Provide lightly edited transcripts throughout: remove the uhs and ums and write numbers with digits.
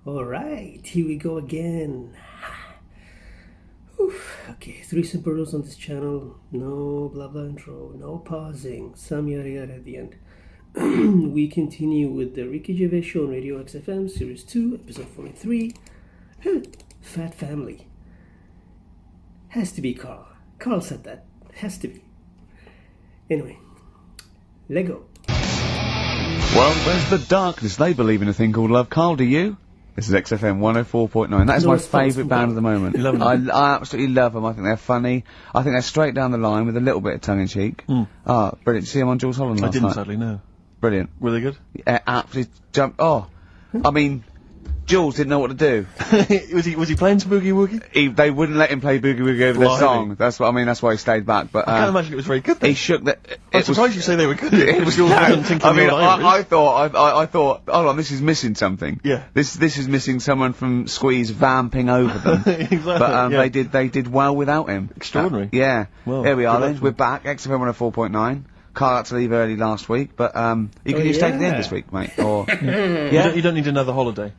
Alright, here we go again. Oof. Okay, 3 simple rules on this channel. No blah blah intro, no pausing, some yada yada at the end. We continue with the Ricky Gervais Show on Radio XFM, Series 2, Episode 43. Fat Family. Has to be Carl. Carl said that. Has to be. Anyway, Lego. Well, where's the darkness? They believe in a thing called love. Carl, do you? This is XFM 104.9. That is my favourite band at the moment. You love them? I absolutely love them. I think they're funny. I think they're straight down the line with a little bit of tongue-in-cheek. Ah, brilliant. Did you see them on Jules Holland last night? I didn't, sadly, no. Brilliant. Were they good? Yeah, absolutely jumped. Oh, I mean, Jules didn't know what to do. was he playing some Boogie Woogie? They wouldn't let him play Boogie Woogie over their song. That's what I mean. That's why he stayed back. But I can't imagine it was very good. Then. He shook the. I'm surprised you say they were good. It was. Jules wasn't thinking I mean, I thought. Hold on, this is missing something. Yeah. This is missing someone from Squeeze vamping over them. Exactly. But they did well without him. Extraordinary. Yeah. Well, here we are then. We're back. XFM 104.9. Carl had to leave early last week, but you can just take it in this week, mate. Or you don't need another holiday.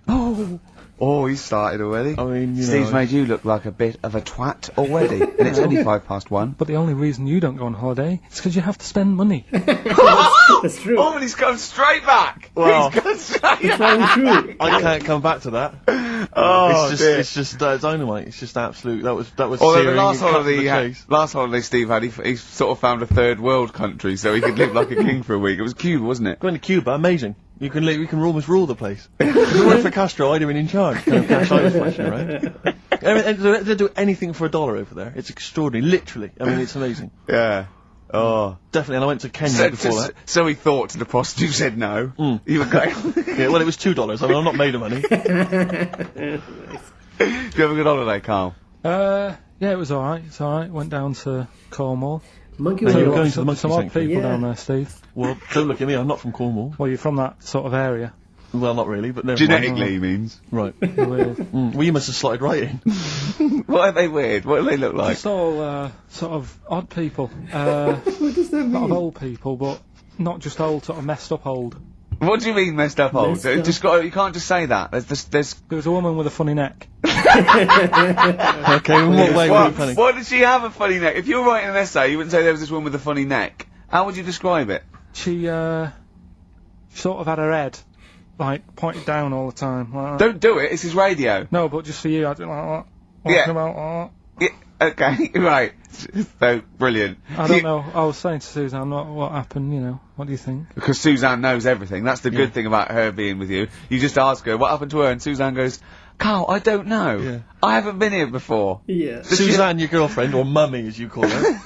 Oh, he's started already. I mean, Steve's made you look like a bit of a twat already, and it's only 1:05. But the only reason you don't go on holiday is because you have to spend money. That's true. Oh, and he's come straight back. Well, he's gone straight It's very true. I can't come back to that. Oh, it's just dynamite. It's just absolute. That was. Although searing. the last It cut to holiday, the chase. last holiday Steve had, he sort of found a third world country so he could live like a king for a week. It was Cuba, wasn't it? Going to Cuba, amazing. You can almost rule the place. If it weren't for Castro, I'd have been in charge. Kind of cash I was flashing, right? They do anything for $1 over there. It's extraordinary, literally. I mean, it's amazing. Yeah. Oh. Definitely, and I went to Kenya before that. So he thought to the prostitute, said no. You were going. Yeah, well, it was $2. I mean, I'm not made of money. Did you have a good holiday, Carl? Yeah, it was alright. It's alright. Went down to Cornwall. Monkey So with you're a going rock. to the monkey Some odd sanctuary. people Yeah. down there, Steve. Well, don't look at me. I'm not from Cornwall. Well, you're from that sort of area. Well, not really, but never mind. Genetically, he means. Right. You're weird. Well, you must have slotted right in. What are they weird? What do they look like? Just all sort of odd people. What does that A lot of mean? old people, but not just old, sort of messed up old. What do you mean messed up old? Messed up. You can't just say that. There's. There was a woman with a funny neck. Okay, in what way were you planning? Why did she have a funny neck? If you were writing an essay, you wouldn't say there was this woman with a funny neck. How would you describe it? She sort of had her head, like, pointed down all the time. Like that. Don't do it. This is radio. No, but just for you, I do like that. Yeah. Walking about, Yeah, okay, right. So, brilliant. I don't know. I was saying to Suzanne, what happened, you know. What do you think? Because Suzanne knows everything. That's the good thing about her being with you. You just ask her, what happened to her? And Suzanne goes, Carl, I don't know. Yeah. I haven't been here before. Yeah. Suzanne, your girlfriend, or mummy as you call her.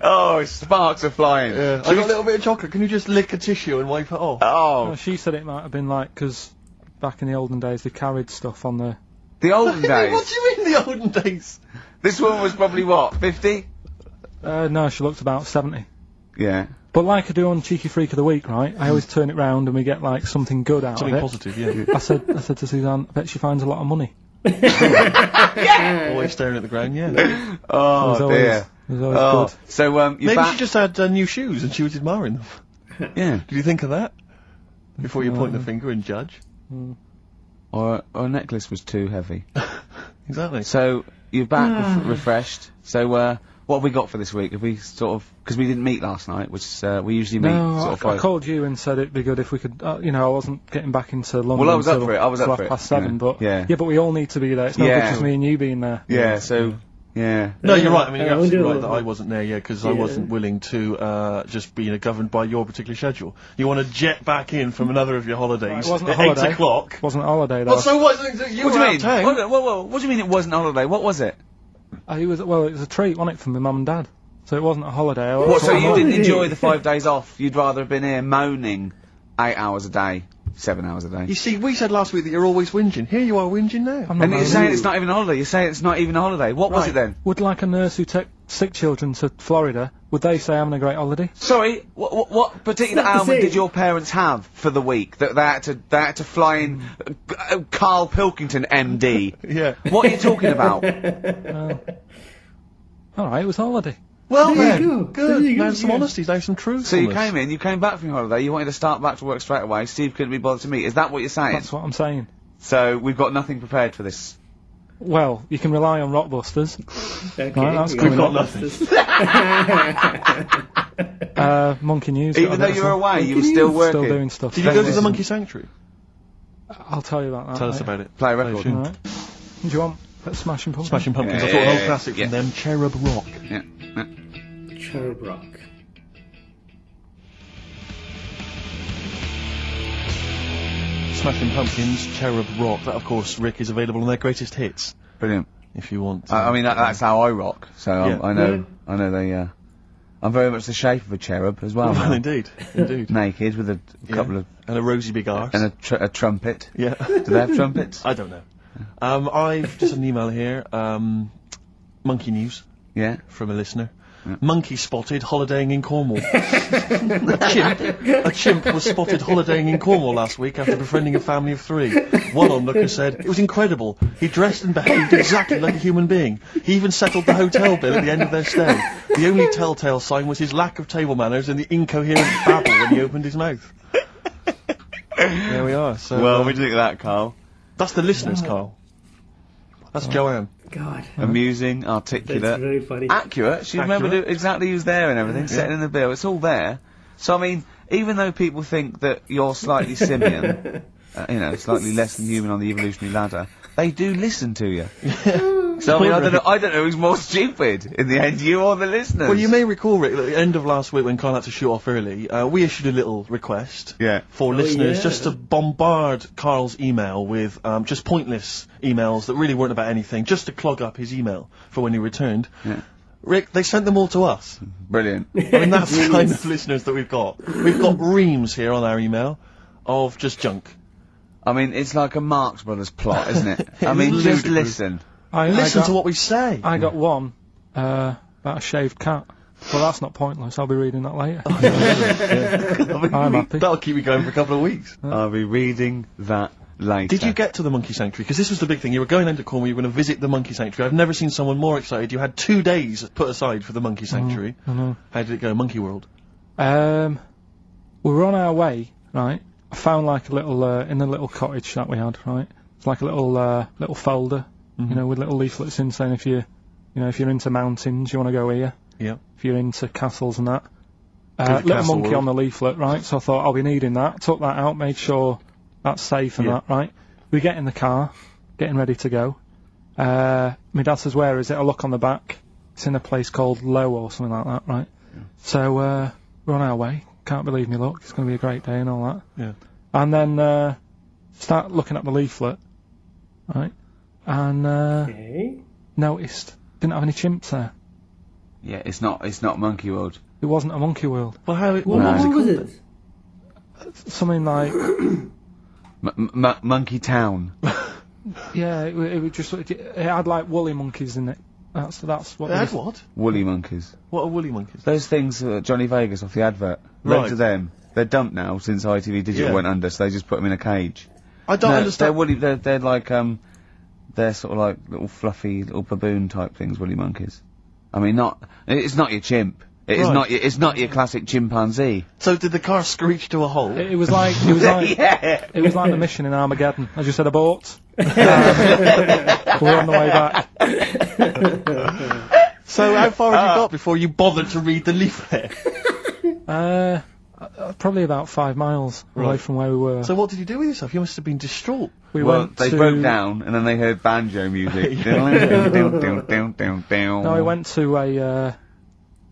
Oh, sparks are flying. Yeah. I got a little bit of chocolate. Can you just lick a tissue and wipe it off? Oh, She said it might have been like, because back in the olden days they carried stuff on the... the olden days. What do you mean the olden days? This woman was probably, what, 50? No, she looked about 70. Yeah. But like I do on Cheeky Freak of the Week, right, I always turn it round and we get, like, something good out Something of it. positive, yeah. I said to Suzanne, I bet she finds a lot of money. Always staring at the ground, yeah. Oh, It was always, dear. It was always Oh, good. so, you're Maybe back. she just had new shoes and she was admiring them. Yeah. Did you think of that? Before you point the finger and judge? Or a necklace was too heavy. Exactly. So, you're back refreshed. So, what have we got for this week? Have we sort of... Because we didn't meet last night, which is, we usually meet No, sort of I five... called you and said it'd be good if we could, you know, I wasn't getting back into London Well, I was up until for it, I was up till for it, 7:30, yeah. but... Yeah. Yeah, but we all need to be there. It's no Yeah. good just me and you being there. Yeah, so... Yeah. No, you're right. I mean, you're we'll absolutely do right it. that I wasn't there, because I Yeah. wasn't willing to just be governed by your particular schedule. You want to jet back in from another of your holidays It wasn't a at holiday. 8 o'clock. It wasn't a holiday, though. Well, so what? You What were do you out mean? of town. What do you mean it wasn't a holiday? What was it? It was a treat, wasn't it, for my mum and dad? So it wasn't a holiday. What, so you holiday. didn't enjoy the 5 days off? You'd rather have been here moaning 8 hours a day, 7 hours a day? You see, we said last week that you're always whinging. Here you are whinging now. I'm not And you're moaning. saying it's not even a holiday. You're saying it's not even a holiday. What was it then? Would like a nurse who take sick children to Florida, would they say having a great holiday? Sorry, what particular It's not the ailment same. did your parents have for the week that they had to fly in Karlpilkington MD? Yeah. What are you talking about? Alright, it was a holiday. Well, There you then, go. good. There you go, Now some yeah. honesty, now some truth. So you came back from your holiday, you wanted to start back to work straight away, Steve couldn't be bothered to meet. Is that what you're saying? That's what I'm saying. So we've got nothing prepared for this. Well, you can rely on Rockbusters. Okay, Right, that's we've coming got up. nothing. Monkey News. Even though you were away, you were still working. Still doing stuff. Did you go to the Monkey Sanctuary? I'll tell you about that. Tell us later. about it. Play a record. tune. Alright. Do you want Smashing Pumpkins? Smashing Pumpkins. Yeah, I thought an old yeah, classic yeah. from them, Cherub Rock. Yeah. Cherub Rock. Smashing Pumpkins, Cherub Rock. That, of course, Rick, is available on their greatest hits. Brilliant. If you want. I mean, that's how I rock. So Yeah. I know they. I'm very much the shape of a cherub as well. Well, indeed, indeed. Naked with a couple of and a rosy big arse. and a trumpet. Yeah. Do they have trumpets? I don't know. I've just an email here. Monkey News Yeah. from a listener. Yeah. Monkey spotted holidaying in Cornwall. a chimp was spotted holidaying in Cornwall last week after befriending a family of 3. One onlooker said, "It was incredible. He dressed and behaved exactly like a human being. He even settled the hotel bill at the end of their stay. The only telltale sign was his lack of table manners and the incoherent babble when he opened his mouth." There we are. So, Well, what do you think of that, Carl? that's the listeners, Carl. That's Joanne. God. Amusing, That's articulate, very funny. accurate. She remembered exactly who's there and everything, setting in the bill. It's all there. So I mean, even though people think that you're slightly simian, slightly less than human on the evolutionary ladder, they do listen to you. So I mean, I don't know who's more stupid in the end, you or the listeners. Well, you may recall, Rick, at the end of last week when Carl had to shoot off early, we issued a little request for listeners yeah. just to bombard Carl's email with just pointless emails that really weren't about anything, just to clog up his email for when he returned. Yeah. Rick, they sent them all to us. Brilliant. I mean, that's the kind of listeners that we've got. We've got reams here on our email of just junk. I mean, it's like a Marx Brothers plot, isn't it? I mean, just ludicrous. listen. Listen to what we say. I got one about a shaved cat. Well, that's not pointless. I'll be reading that later. I'm happy. That'll keep you going for a couple of weeks. I'll be reading that later. Did you get to the Monkey Sanctuary? Because this was the big thing. You were going into Cornwall, you were going to visit the Monkey Sanctuary. I've never seen someone more excited. You had 2 days put aside for the Monkey Sanctuary. I know. How did it go, Monkey World? We were on our way, right? I found like a little, in the little cottage that we had, right? It's like a little folder, with little leaflets in saying if you're into mountains, you want to go here. Yeah. If you're into castles and that. the Little castle monkey world. on the leaflet, right? So I thought I'll be needing that. Took that out, made sure that's safe and Yeah. that, right? We get in the car, getting ready to go. My dad says, "Where is it?" I look on the back. It's in a place called Low or something like that, right? Yeah. So we're on our way. Can't believe me luck. It's going to be a great day and all that. Yeah. And then start looking at the leaflet, right? And Okay. noticed didn't have any chimps there. Yeah, it's not Monkey World. It wasn't a monkey world. Well, how What what was it was called it? then? Something like Monkey Town. yeah, it was just it had like woolly monkeys in it. That's what. It had what? Woolly monkeys. What are woolly monkeys? Those things, Johnny Vegas off the advert. Right. Loads of them. They're dumped now since ITV Digital Yeah. went under, so they just put them in a cage. I don't No, understand. They're woolly. They're like they're sort of like little fluffy little baboon type things. Woolly monkeys. I mean, it's not your chimp. It's not your classic chimpanzee. So did the car screech to a halt? It was like Yeah. it was like the mission in Armageddon. I just said abort. We're on the way back. So how far had you got before you bothered to read the leaflet? Probably about 5 miles away Right. from where we were. So what did you do with yourself? You must have been distraught. we Well, went they to, broke down and then they heard banjo music. No, we went to a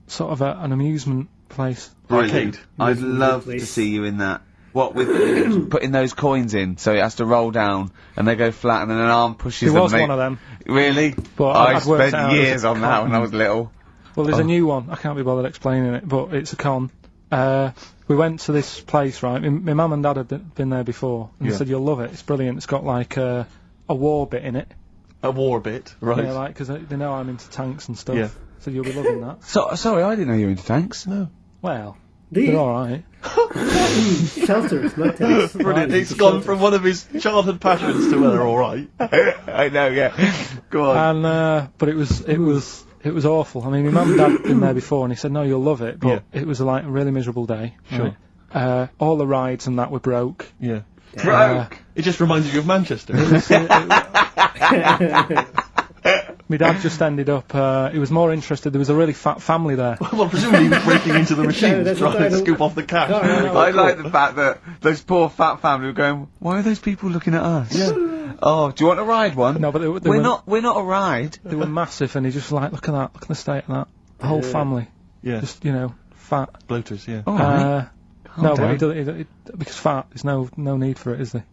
sort of an amusement place. Arcade. I'd love to place. see you in that. What with putting those coins in, so it has to roll down and they go flat, and then an arm pushes There them. was one of them. Really? But I I'd worked spent out it was years a on that when I was little. Well, there's Oh. a new one. I can't be bothered explaining it, but it's a con. We went to this place, right? My mum and dad had been there before, and Yeah. they said, "You'll love it. It's brilliant. It's got like a war bit in it." A war bit, right? Yeah, like, because they know I'm into tanks and stuff. Yeah. So you'll be loving that. So sorry, I didn't know you were into tanks. No. Well, These they're alright. shelters, not tanks. Brilliant. It's gone from one of his childhood passions to they're all right. I know, yeah. Go on. And but it was It was awful. I mean, my mum and dad had been there before, and he said, no, you'll love it, but Yeah. it was like a really miserable day. Sure. Right? All the rides and that were broke. Yeah. Broke. It just reminded you of Manchester. My dad just ended up, he was more interested, there was a really fat family there. Well, presumably he was breaking into the machines, that's trying what to I scoop off the cash. No, no, no. I like the fact that those poor fat family were going, why are those people looking at us? Yeah. Oh, do you want to ride one? No, but they we're were, not a ride. They were massive, and he just like, look at that, look at the state of that. The whole family. Yeah. Just, you know, fat. Bloaters, yeah. All right. No, down. but because fat, there's no need for it, is there?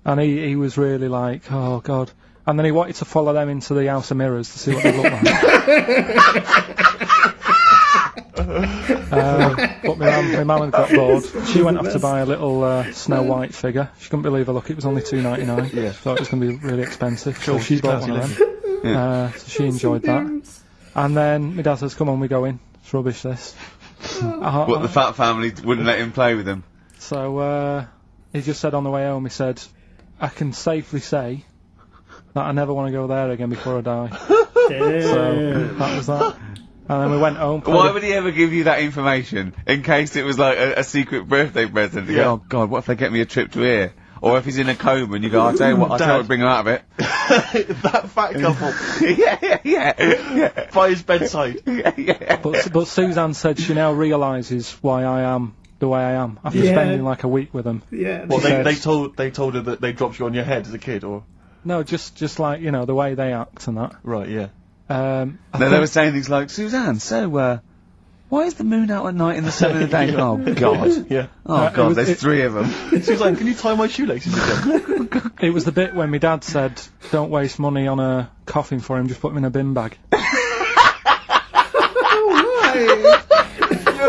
And he was really like, oh god. And then he wanted to follow them into the House of Mirrors to see what they look like. But my mum had got bored. She went off to buy a little Snow White figure. She couldn't believe her luck. It was only $2.99. Yeah. She thought it was going to be really expensive. Sure, So she she's bought classy one of them. So she enjoyed that. And then my dad says, come on, we go in. It's rubbish, this. What, the fat family wouldn't let him play with them? So he just said on the way home, he said, I can safely say that I never want to go there again before I die. So that was that. And then we went home. Why would he ever give you that information? In case it was like a secret birthday present. You go, oh god, what if they get me a trip to here? Or if he's in a coma and you go, I'll tell you what, I'll bring him out of it. That fat couple. yeah. By his bedside. Yeah. But Suzanne said she now realises why I am the way I am after spending like a week with them. Yeah. Well, She they said- told her that they dropped you on your head as a kid, or No, just like, you know, the way they act and that. right, yeah. No, they were saying things like, Suzanne, so, why is the moon out at night in the sun of the day? Oh, God. Yeah. Oh, it God, was- there's three of them. Suzanne, can you tie my shoelaces again? It was the bit when my dad said, don't waste money on a coffin for him, just put him in a bin bag. Your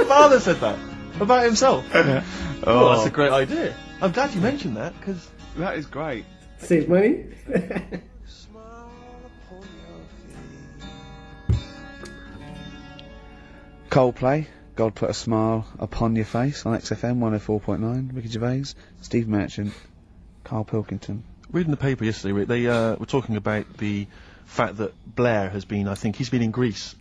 father said that about himself. Yeah. Oh, that's a great idea. I'm glad you mentioned that, because That is great. Save money. Coldplay, God Put a Smile Upon Your Face on XFM 104.9. Ricky Gervais, Steve Merchant, Karl Pilkington. reading the paper yesterday, Rick, they were talking about the fact that Blair has been, I think, he's been in Greece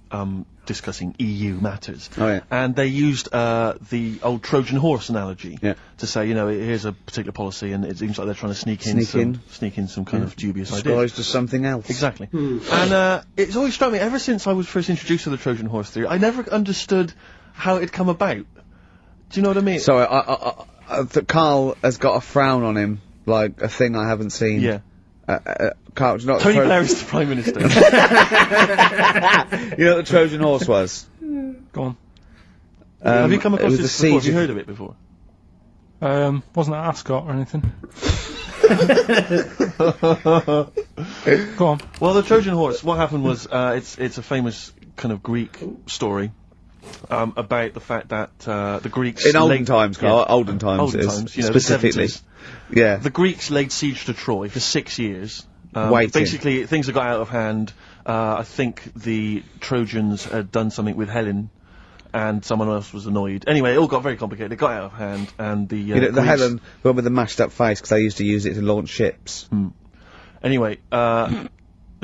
discussing EU matters. Oh, yeah. And they used the old Trojan horse analogy Yeah. to say, you know, here's a particular policy and it seems like they're trying to sneak in some kind of dubious idea. Disguised as something else. Exactly. And it's always struck me, ever since I was first introduced to the Trojan horse theory, I never understood how it come about. Do you know what I mean? So, Karl has got a frown on him, like a thing I haven't seen. Yeah. Karl, do you know what Tony the Blair is the Prime Minister. you know what the Trojan horse was? Go on. Have you come it across was this the before? siege Have you of- heard of it before? Wasn't it Ascot or anything? Go on. Well, the Trojan horse, what happened was, it's a famous kind of Greek story, about the fact that, the Greeks... In olden times, Karl. Olden times. Olden is times, you know, the specifically. 70s. Yeah. The Greeks laid siege to Troy for 6 years. Waiting. Basically, things had got out of hand. I think the Trojans had done something with Helen, and someone else was annoyed. Anyway, it all got very complicated. It got out of hand, and the You know, the Greeks- Helen, the one with the mashed up face, because they used to use it to launch ships. Anyway, the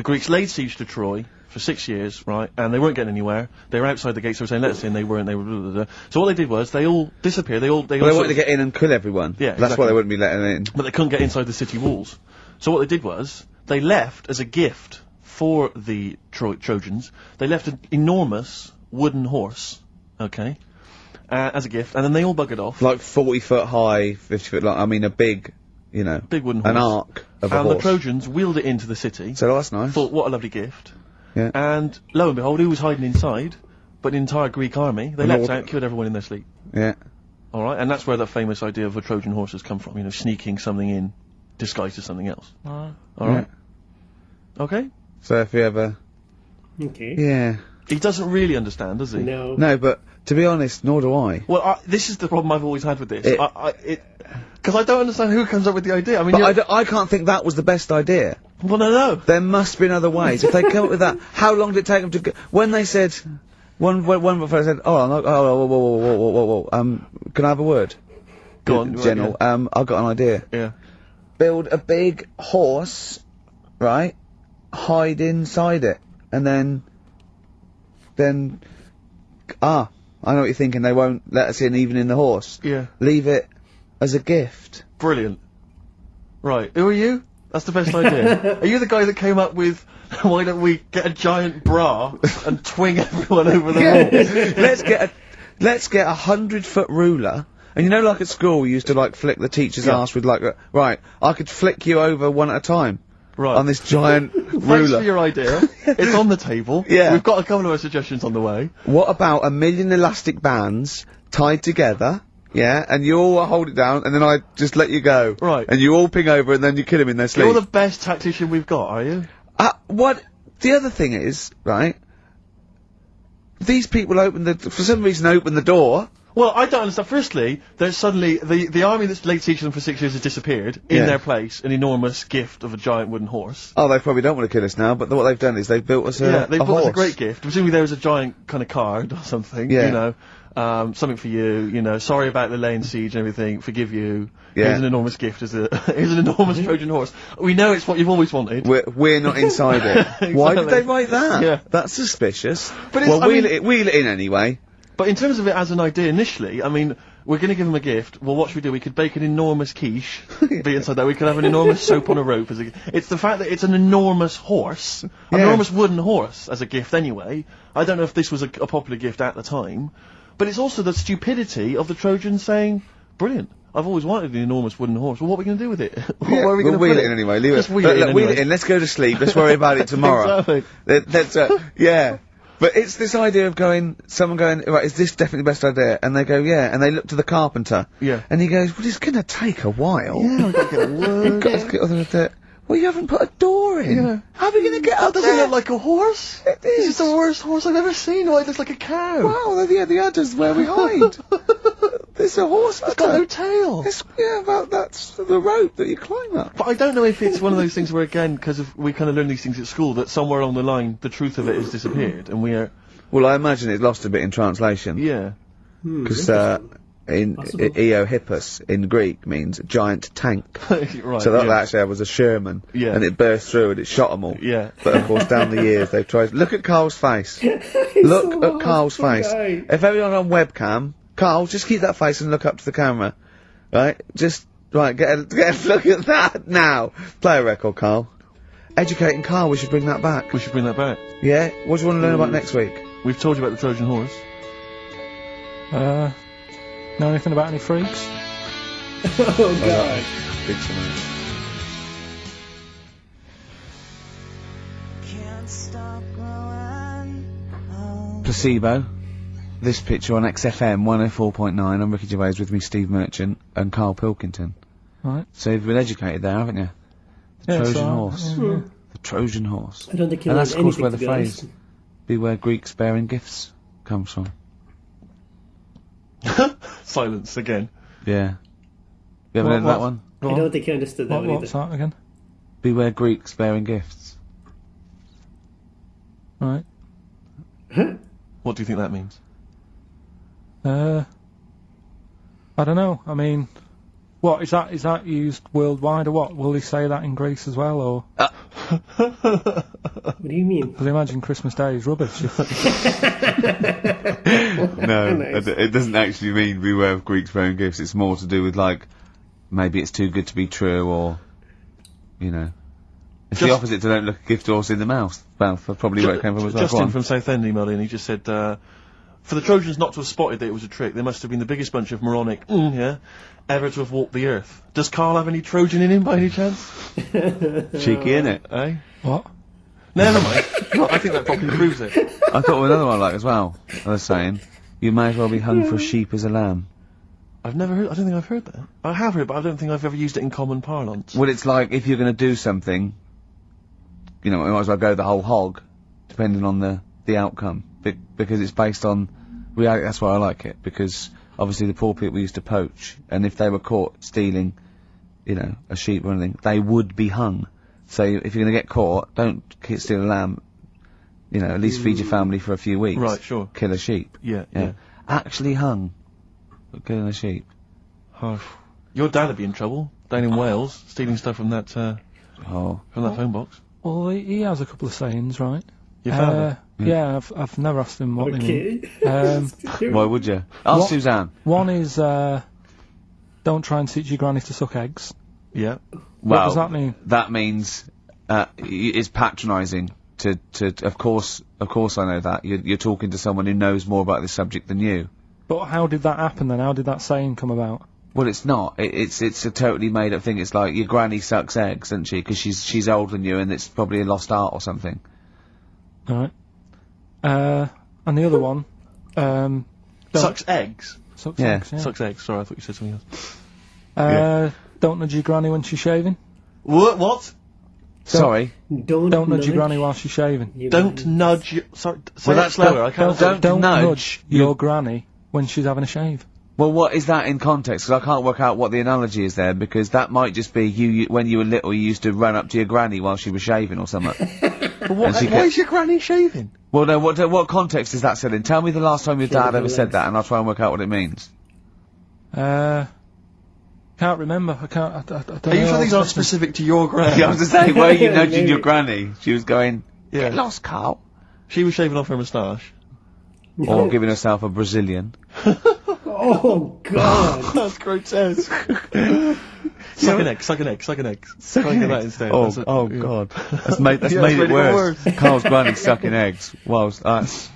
Greeks laid siege to Troy for 6 years, right? And they weren't getting anywhere. They were outside the gates. They were saying, "Let us in." They weren't. They were. Blah, blah, blah. So what they did was they all disappeared. They all. But they sort wanted to of- get in and kill everyone. Yeah, That's why exactly. they wouldn't be letting in. but they couldn't get inside the city walls. So what they did was they left as a gift for the Trojans. They left an enormous wooden horse, okay, as a gift, and then they all buggered off. Like 40 foot high, 50 foot long, I mean a big, you know, Big wooden an horse. arc of a And horse. the Trojans wheeled it into the city. So that's nice. Thought, what a lovely gift. Yeah. And lo and behold, who was hiding inside? But the entire Greek army. They The leapt Lord- out, killed everyone in their sleep. Yeah. All right, and that's where that famous idea of a Trojan horse has come from. You know, sneaking something in, disguised as something else. All right. Okay. So if you ever... Okay. Yeah. He doesn't really understand, does he? No. No, but to be honest, nor do I. Well, this is the problem I've always had with this. It- Because I don't understand who comes up with the idea. I mean, But I can't think that was the best idea. well, no. There must be other ways. If they come up with that, how long did it take them to go? When they said... One fellow said, whoa, can I have a word? Go on, General. I've got an idea. Yeah. Build a big horse, right? Hide inside it, and then then, I know what you're thinking, they won't let us in even in the horse. Yeah. Leave it as a gift. Brilliant. Right, who are you? That's the best idea. Are you the guy that came up with, why don't we get a giant bra and twing everyone over the wall? Let's get a 100-foot ruler. And you know, like at school, we used to like flick the teacher's ass with like right, I could flick you over one at a time. Right. On this giant ruler. Thanks for your idea. It's on the table. Yeah. We've got a couple of other suggestions on the way. What about 1 million elastic bands tied together? Yeah, and you all hold it down, and then I just let you go. Right. And you all ping over, and then you kill him in their sleep. You're the best tactician we've got, are you? What? The other thing is, right? These people for some reason open the door. Well, I don't understand. Firstly, there's suddenly the army that's laid siege to them for 6 years has disappeared. In their place, an enormous gift of a giant wooden horse. Oh, they probably don't want to kill us now, but what they've done is they've built us a they a built us horse. a great gift. Presumably there was a giant kind of card or something. Yeah. You know, something for you. You know, sorry about the laying siege and everything. Forgive you. Yeah. Here's an enormous gift. Here's an enormous Trojan horse. We know it's what you've always wanted. We're not inside it. Exactly. Why did they write that? Yeah. That's suspicious. But it's- well, I mean- wheel it in anyway. But in terms of it as an idea initially, I mean, we're going to give them a gift. Well, what should we do? We could bake an enormous quiche, be inside there. We could have an enormous soap on a rope as a It's the fact that it's an enormous horse, an enormous wooden horse as a gift anyway. I don't know if this was a popular gift at the time, but it's also the stupidity of the Trojans saying, brilliant. I've always wanted an enormous wooden horse. Well, what are we going to do with it? Where are we going to wheel put it in anyway. Leave Just it. wheel it in Wheel anyway. it in. Let's go to sleep. Let's worry about it tomorrow. Exactly. Yeah. But it's this idea of someone going, right, is this definitely the best idea? And they go, yeah, and they look to the carpenter. Yeah. And he goes, well, it's gonna take a while. Yeah, we've got to get a You've got to get all of that. Well, you haven't put a door in. Yeah. How are we gonna get That up doesn't there? look like a horse. It is. It's the worst horse I've ever seen. Oh, it looks like a cow. Wow, the udder's where we hide. There's a horse It's got no tail. That's the rope that you climb up. But I don't know if it's one of those things where, again, because we kind of learn these things at school, that somewhere along the line the truth of it has disappeared, and we are. Well, I imagine it's lost a bit in translation. Yeah. Because in Eohippus in Greek means giant tank. Right. So that yeah. actually was a Sherman. Yeah. And it burst through and it shot them all. Yeah. But of course, down the years they've tried. Look at Carl's face. Look at Carl's face. Guy. If everyone on webcam, Carl, just keep that face and look up to the camera. Right? Get a look at that now. Play a record, Carl. Educating Carl, we should bring that back. We should bring that back. Yeah? What do you want to learn about next week? We've told you about the Trojan horse. Know anything about any freaks? Oh god. Big tonight. Placebo. This picture on XFM 104.9. I'm Ricky Gervais, with me Steve Merchant and Karl Pilkington. Right. So you've been educated there, haven't you? The Trojan so, horse. yeah. The Trojan horse. I don't think you And learned that's of course anything, where the to be honest. phrase "beware Greeks bearing gifts" comes from. Silence again. Yeah. You ever heard of that one? Go I on. don't think you understood that one What's either. that again? Beware Greeks bearing gifts. Right. What do you think that means? I don't know. I mean, what is that? Is that used worldwide or what? Will they say that in Greece as well, or What do you mean? will they imagine Christmas Day is rubbish? No, Nice. it doesn't actually mean beware of Greeks bearing gifts. It's more to do with, like, maybe it's too good to be true, or, you know. It's the opposite to don't look a gift horse in the mouth. Well, that's probably where it came from as well. Go Justin on. from Southend emailed in. He just said, for the Trojans not to have spotted that it was a trick, they must have been the biggest bunch of moronic, ever to have walked the earth. Does Karl have any Trojan in him by any chance? Cheeky, innit? Eh? What? Never mind. I think that probably proves it. I thought of another one like as well. I was saying, you may as well be hung for a sheep as a lamb. I've never heard. I don't think I've heard that. I have heard, but I don't think I've ever used it in common parlance. Well, it's like, if you're going to do something, you know, you might as well go the whole hog, depending on the outcome, because it's based on reality. That's why I like it, because obviously the poor people used to poach, and if they were caught stealing, you know, a sheep or anything, they would be hung. So if you're going to get caught, don't steal a lamb, you know, at least feed your family for a few weeks. Right, sure. Kill a sheep. Yeah. Actually hung for killing a sheep. Oh, your dad would be in trouble down in Wales, stealing stuff from that Oh. phone box. Well, he has a couple of sayings, right? Your father? Yeah, I've never asked him what they mean. Why would you? Ask Suzanne. One is, don't try and teach your granny to suck eggs. Yeah. What does that mean? That means, it's patronising of course I know that. You're talking to someone who knows more about this subject than you. But how did that happen then? How did that saying come about? Well, it's not. It's a totally made up thing. It's like your granny sucks eggs, doesn't she? Because she's older than you, and it's probably a lost art or something. Alright. And the other one, Sucks eggs? Sucks Yeah. eggs, yeah. Sucks eggs. Sorry, I thought you said something else. Don't nudge your granny when she's shaving. What? Sorry. Don't nudge your granny while she's shaving. Don't nudge your... Sorry, say Well, that that's slower. I can't... Don't nudge your granny when she's having a shave. Well, what is that in context? Because I can't work out what the analogy is there, because that might just be you when you were little, you used to run up to your granny while she was shaving or something. But why is your granny shaving? Well, no, what context is that said in? Tell me the last time your dad ever said that, and I'll try and work out what it means. Can't remember. I don't know. Are you sure these aren't specific to your granny? Yeah, I was to say, were you nudging your granny? She was going, Yeah. get lost, Carl. She was shaving off her moustache. Or giving herself a Brazilian. Oh, God. That's grotesque. Suck an egg, suck an egg, suck an egg. Suck that instead. God. That's made it worse. Carl's granny sucking eggs. Well, that is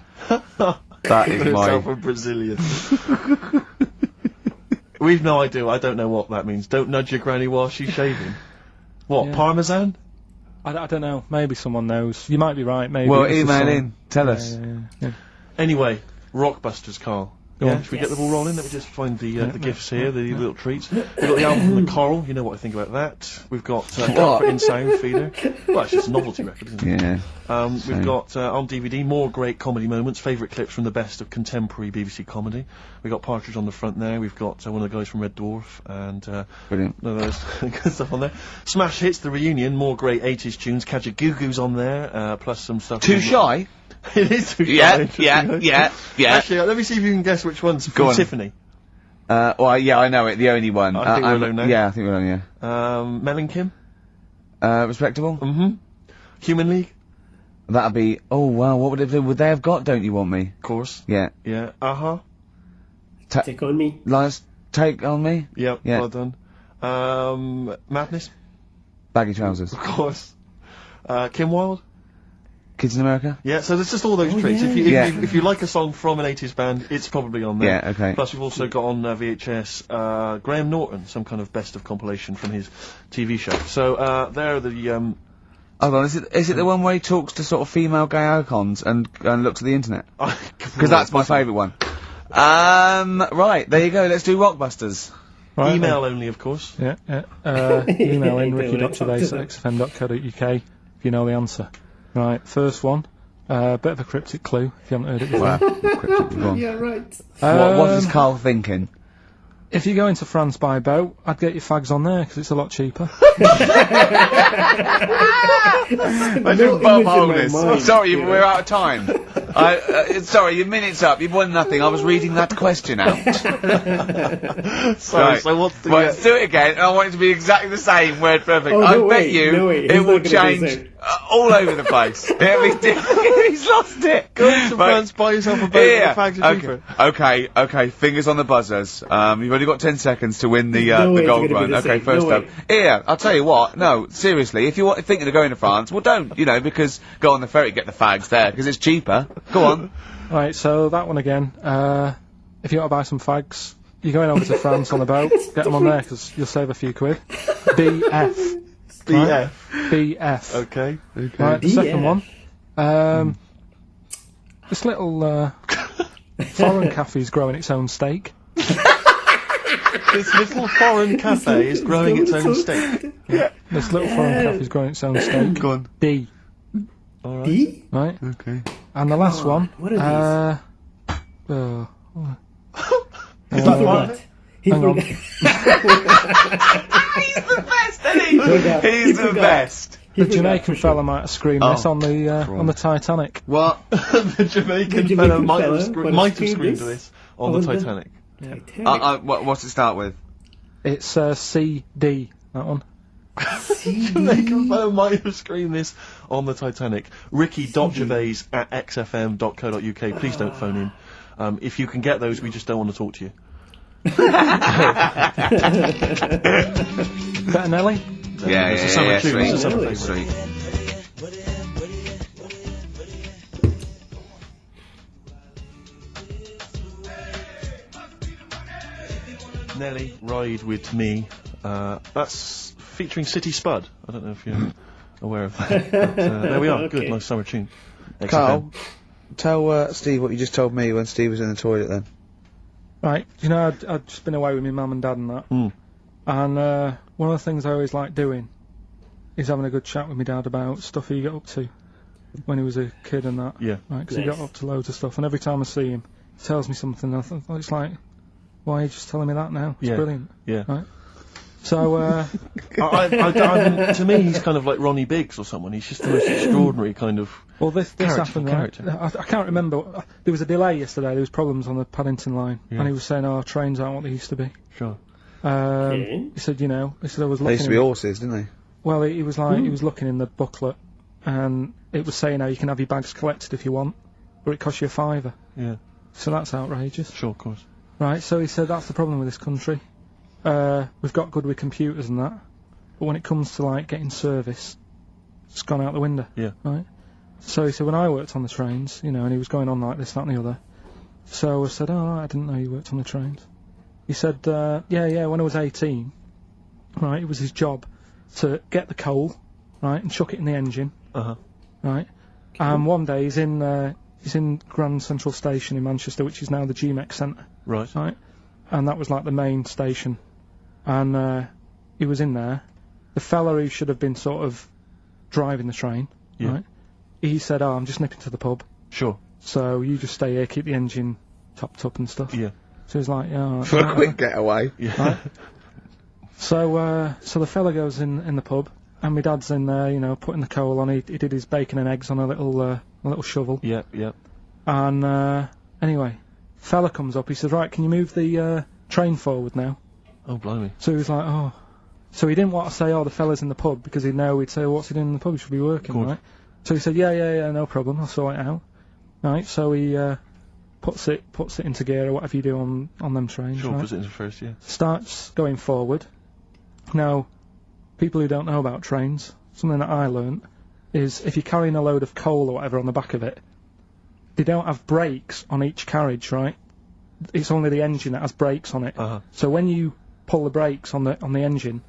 Herself my... a Brazilian. We've no idea. I don't know what that means. Don't nudge your granny while she's shaving. What, Yeah. parmesan? I don't know. Maybe someone knows. You might be right. Maybe. Well, it's a email song. in. Tell us. Yeah. Anyway, Rockbusters, Carl. Go Yeah, on. should we get the ball rolling? Let me just find the gifts here, the little treats. We've got the album from the Coral, you know what I think about that. We've got Comfort in Sound Feeder. Well, it's just a novelty record, isn't it? Yeah. We've got on DVD more great comedy moments, favourite clips from the best of contemporary BBC comedy. We've got Partridge on the front there. We've got one of the guys from Red Dwarf and Brilliant. no, there's good stuff on there. Smash Hits, the reunion, more great 80s tunes. Kajagoogoo's on there, plus some stuff. Too shy? It is too shy. Yeah. Actually, let me see if you can guess which one's Go from on. Tiffany. Well, yeah, I know it. The only one. I think we're alone now. Yeah, I think we're alone, yeah. Mel and Kim. Respectable? Mm-hmm. Human League. That'd be... Oh, wow, what would they have got, Don't You Want Me? Of course. Yeah. Yeah. Take on me. Last Take On Me? Yep. Yeah. Well done. Madness. Baggy Trousers. Of course. Kim Wilde. Kids in America? Yeah, so there's just all those tricks. yeah. If you like a song from an 80s band, it's probably on there. Yeah, okay. Plus we've also got on VHS Graham Norton, some kind of best of compilation from his TV show. So there are the... Hold on, is it the one where he talks to sort of female gay icons and looks at the internet? Because that's my favourite one. Right, there you go, let's do Rockbusters. Right, Email only, of course. Yeah. Email in Yeah, ricky.gervais@xfm.co.uk if you know the answer. Right, first one. Bit of a cryptic clue if you haven't heard it before. Wow, cryptic, go on. Yeah, right. What is Carl thinking? If you go into France by boat, I'd get your fags on there because it's a lot cheaper. No Bob image in my Holness. mind. Sorry, we're out of time. Sorry, your minute's up. You've won nothing. I was reading that question out. Sorry, Right. so what's the... Well, let's do it again, and I want it to be exactly the same, word perfect. Oh, I no bet way, you no way. it He's will not gonna do the change same. all over the place. He's lost it. Go to Right. France, buy yourself a boat Here. with the fags are cheaper. Okay, fingers on the buzzers. You've only got 10 seconds to win the No way it's gold gonna be run. the Okay, same. first No up. way. Here, I'll tell you what, no, seriously, if you're thinking of going to France, well don't, because go on the ferry, get the fags there, because it's cheaper. Go on. Right, so that one again. If you want to buy some fags, you're going over to France on a boat, get them on there because you'll save a few quid. BF. BF. BF. Okay. Right, the second one. This little foreign cafe's growing its own steak. This little foreign cafe is growing its own steak. This little foreign cafe's growing its own steak. Go on. D. Alright. D? Right? Okay. And the last one. What are these? He forgot. He hang on. forgot. He's the best, isn't he? Forgot. He He's the forgot. best. The Jamaican fella might have screamed this on the Titanic. What? The Jamaican Jamaican fella might fella have would might have screamed screamed this this on the on the- Titanic. Titanic. What's it start with? It's CD, that one. CD. Megaphone might have screamed this on the Titanic. Ricky.gervais at xfm.co.uk. Please don't phone in. If you can get those, we just don't want to talk to you. Better Nelly? Yeah, It's a summer tune. It's a summer Really? favourite. Sweet. Nelly, Ride With Me. That's featuring City Spud. I don't know if you're aware of that. But, there we are. Okay. Good, nice summer tune. Carl, tell Steve what you just told me when Steve was in the toilet then. Right, you know, I'd just been away with my mum and dad and that. Mm. And one of the things I always like doing is having a good chat with my dad about stuff he got up to when he was a kid and that. Yeah. Right, because he got up to loads of stuff. And every time I see him, he tells me something. And I think, it's like, why are you just telling me that now? It's Yeah. brilliant. Yeah. Right? So, to me, he's kind of like Ronnie Biggs or someone. He's just the most extraordinary kind of. well, this happened, right? character. I can't remember. There was a delay yesterday. There was problems on the Paddington line. Yeah. And he was saying, trains aren't what they used to be. Sure. Okay. He said, I was They looking. used to be horses, didn't they? Well, he was like, he was looking in the booklet, and it was saying how you can have your bags collected if you want, but it costs you £5. Yeah. So that's outrageous. Sure, of course. Right, so he said that's the problem with this country. We've got good with computers and that, but when it comes to, like, getting service, it's gone out the window. Yeah. Right? So he said, when I worked on the trains, and he was going on like this, that and the other, so I said, I didn't know you worked on the trains. He said, yeah, when I was 18, right, it was his job to get the coal, right, and chuck it in the engine, Uh-huh. right, and one day he's in Grand Central Station in Manchester, which is now the GMEX Centre, Right. right, and that was like the main station, and he was in there. The fella who should have been sort of driving the train, Yeah. right, he said, I'm just nipping to the pub, Sure. so you just stay here, keep the engine topped up and stuff. Yeah. So he's like, yeah. For a quick getaway. Yeah. Right. So the fella goes in the pub, and my dad's in there, putting the coal on. He did his bacon and eggs on a little shovel. Yeah. Yeah. And anyway, fella comes up. He says, right, can you move the train forward now? Oh, blimey. So he was like, oh. So he didn't want to say, the fella's in the pub, because he'd know he'd say, what's he doing in the pub? He should be working, Of course. right? So he said, yeah, no problem. I'll sort it out. Right. So he puts it into gear or whatever you do on them trains. Sure, right? puts it in first, yeah. Starts going forward. Now, people who don't know about trains, something that I learnt is if you're carrying a load of coal or whatever on the back of it, they don't have brakes on each carriage, right? It's only the engine that has brakes on it. Uh-huh. So when you pull the brakes on the engine,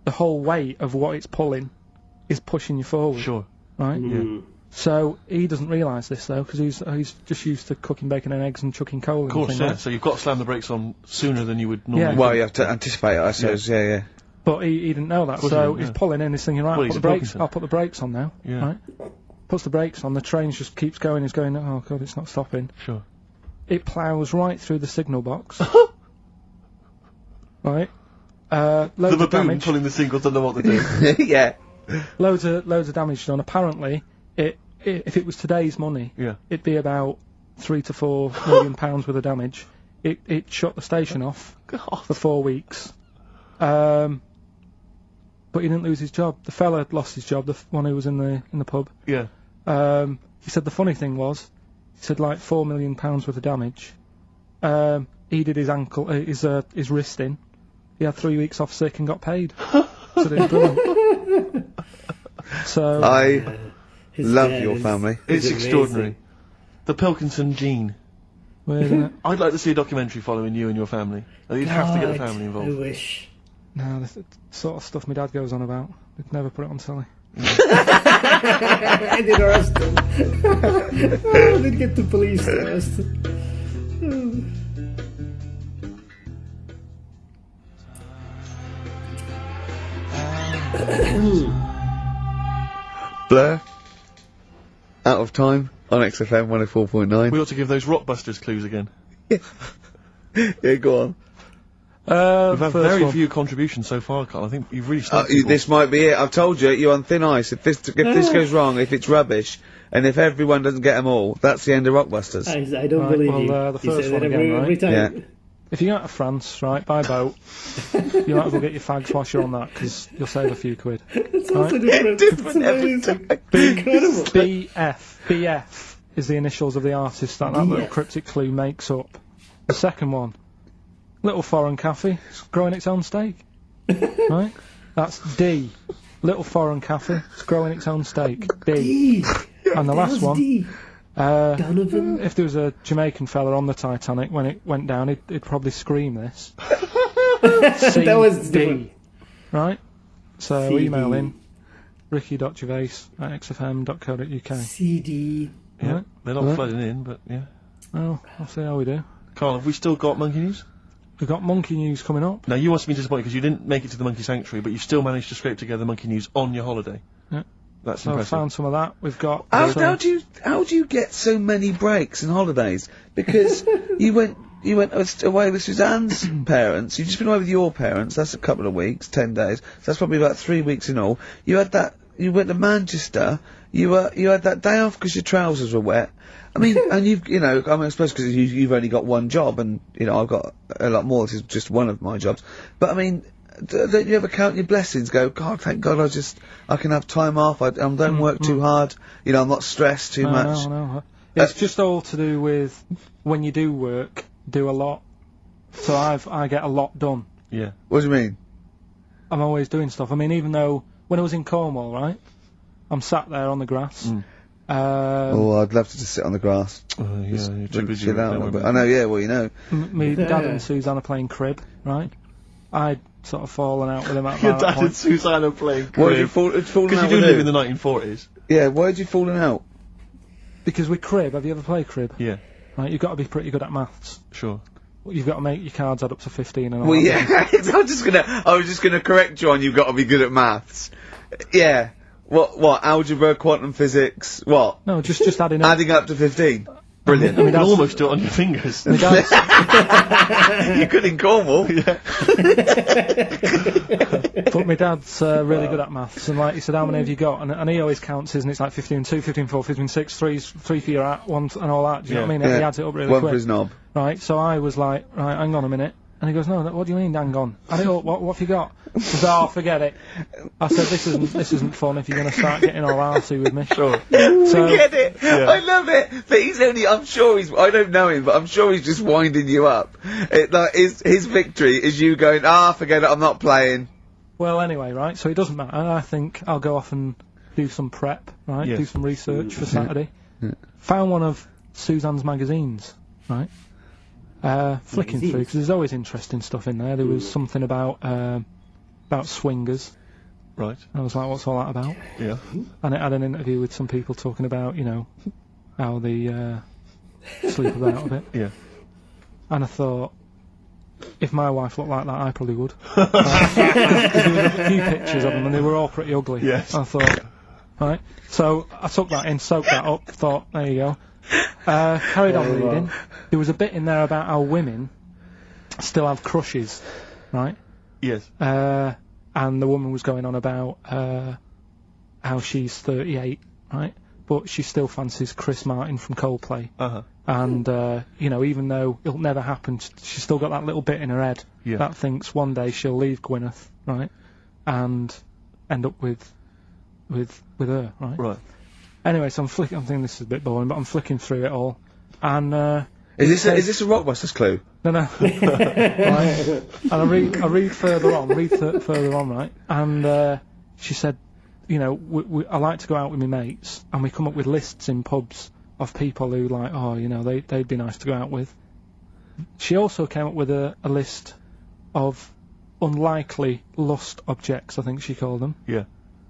the whole weight of what it's pulling is pushing you forward, Sure. right? Yeah. So he doesn't realise this though, because he's just used to cooking bacon and eggs and chucking coal. Of course, and yeah. things, right? So you've got to slam the brakes on sooner than you would normally. Yeah. Well, you have to anticipate it, I suppose. Yeah. But he didn't know that, course he so didn't, he's yeah. pulling in, he's thinking, right, Well, he's a Pilkington. I'll put the brakes on now, Yeah. right? Puts the brakes on, the train just keeps going, he's going, oh god, it's not stopping. Sure. It ploughs right through the signal box, right? The Loads of baboon damage, pulling the signals don't know what to do. Yeah. loads of damage done. Apparently, if it was today's money, Yeah. it'd be about £3 to £4 million worth of damage. It shut the station off God. for 4 weeks. But he didn't lose his job. The fella lost his job, the one who was in the pub. Yeah. He said the funny thing was, he said like £4 million worth of damage. He did his ankle, his wrist in. He had 3 weeks off sick and got paid. So they was brilliant. So I His love dad your is- family. is It's amazing. extraordinary. The Pilkington gene. weird, isn't it? I'd like to see a documentary following you and your family. You'd have to get the God, family I involved. wish. No, the sort of stuff my dad goes on about. They'd never put it on telly. I did arrest him. I did get the police to arrest him. Blur. Out of time on XFM 104.9. We ought to give those Rockbusters clues again. Yeah, go on. We've had First very one. few contributions so far, Carl. I think you've really stumped people. This might be it. I've told you, you're on thin ice. If this goes wrong, if it's rubbish, and if everyone doesn't get them all, that's the end of Rockbusters. I don't Right, believe well, you. the You first say one that again, every right? time. Yeah. if you go to France, right, by boat, you might as well get your fags whilst you're on that, because you'll save a few quid. It's also different. It's amazing. Incredible. BF is the initials of the artist that little cryptic clue makes up. The second one, little foreign cafe, it's growing its own steak. Right? That's D. Little foreign cafe, it's growing its own steak. D. And the last one, D. Donovan. if there was a Jamaican fella on the Titanic when it went down, he'd probably scream this. That was D. different. Right? So CD. email in ricky.gervais@xfm.co.uk. CD. Yeah, Right. they're not Right. flooding in, but yeah. Well, I'll see how we do. Karl, have we still got monkey news? We've got monkey news coming up. Now, you must be disappointed because you didn't make it to the monkey sanctuary, but you still managed to scrape together monkey news on your holiday. Yeah. That's So I've impressive. found some of that. We've got... How do you get so many breaks and holidays? Because you went away with Suzanne's parents. You've just been away with your parents. That's a couple of weeks, 10 days. So that's probably about 3 weeks in all. You had that. You went to Manchester. You had that day off because your trousers were wet. I mean, and I suppose because you've only got one job, and I've got a lot more. This is just one of my jobs. But I mean, don't you ever count your blessings? Go, God, thank God, I can have time off. I don't work too hard. I'm not stressed too much. No. It's just all to do with when you do work, do a lot. So I get a lot done. Yeah. What do you mean? I'm always doing stuff. I mean, even though when I was in Cornwall, right, I'm sat there on the grass. I'd love to just sit on the grass. Yeah, you're too busy. Chill out a little bit. I know, yeah, well, Me dad and Suzanne are playing crib, right? I'd sort of fallen out with him at Your that dad point. and Suzanne are playing Why did you crib. fallen Because out you do with live who? in the 1940s. Yeah, why did you fallen out? Because with crib, have you ever played crib? Yeah, Right, you've got to be pretty good at maths. sure. You've got to make your cards add up to 15 and all Well, that. yeah, I was just gonna correct you on you've got to be good at maths. Yeah. What, algebra, quantum physics, what? No, just adding up. Adding up to 15. Brilliant. You can almost do it on your fingers. My dad's- You could in Cornwall. Yeah. But my dad's really good at maths, and like he said, how many have you got? And he always counts his, and it's like 15 2, 15 4, 15 6, 3 for your at, 1 and all that. Do you know what I mean? He adds it up really One quick. for his knob. Right, so I was like, right, hang on a minute. And he goes, no, what do you mean, hang on? I go, what have you got? He says, oh, forget it. I said, this isn't fun if you're going to start getting all arsey with me. Sure. So, Get it? Yeah. I love it. But I'm sure I don't know him, but I'm sure he's just winding you up. His victory is you going, forget it, I'm not playing. well, anyway, right, so it doesn't matter. I think I'll go off and do some prep, right, Yes. do some research for Saturday. Found one of Suzanne's magazines, right? Flicking through, because there's always interesting stuff in there. There was something about swingers. Right. I was like, what's all that about? Yeah. And it had an interview with some people talking about, how they sleep about a bit. Yeah. And I thought, if my wife looked like that, I probably would. There was a few pictures of them, and they were all pretty ugly. Yes. I thought, right. So I took that in, soaked that up, thought, there you go. Carried on reading. There was a bit in there about how women still have crushes, right? Yes. And the woman was going on about how she's 38, right? But she still fancies Chris Martin from Coldplay. Uh-huh. And, even though it'll never happen, she's still got that little bit in her head that thinks one day she'll leave Gwyneth, right? And end up with her, right? Right. Anyway, so I'm thinking this is a bit boring, but I'm flicking through it all. And, Is this a Rockbusters clue? no. Right. And I read further on, right? And she said, I like to go out with my mates, and we come up with lists in pubs of people who they'd be nice to go out with. She also came up with a list of unlikely lust objects, I think she called them. Yeah.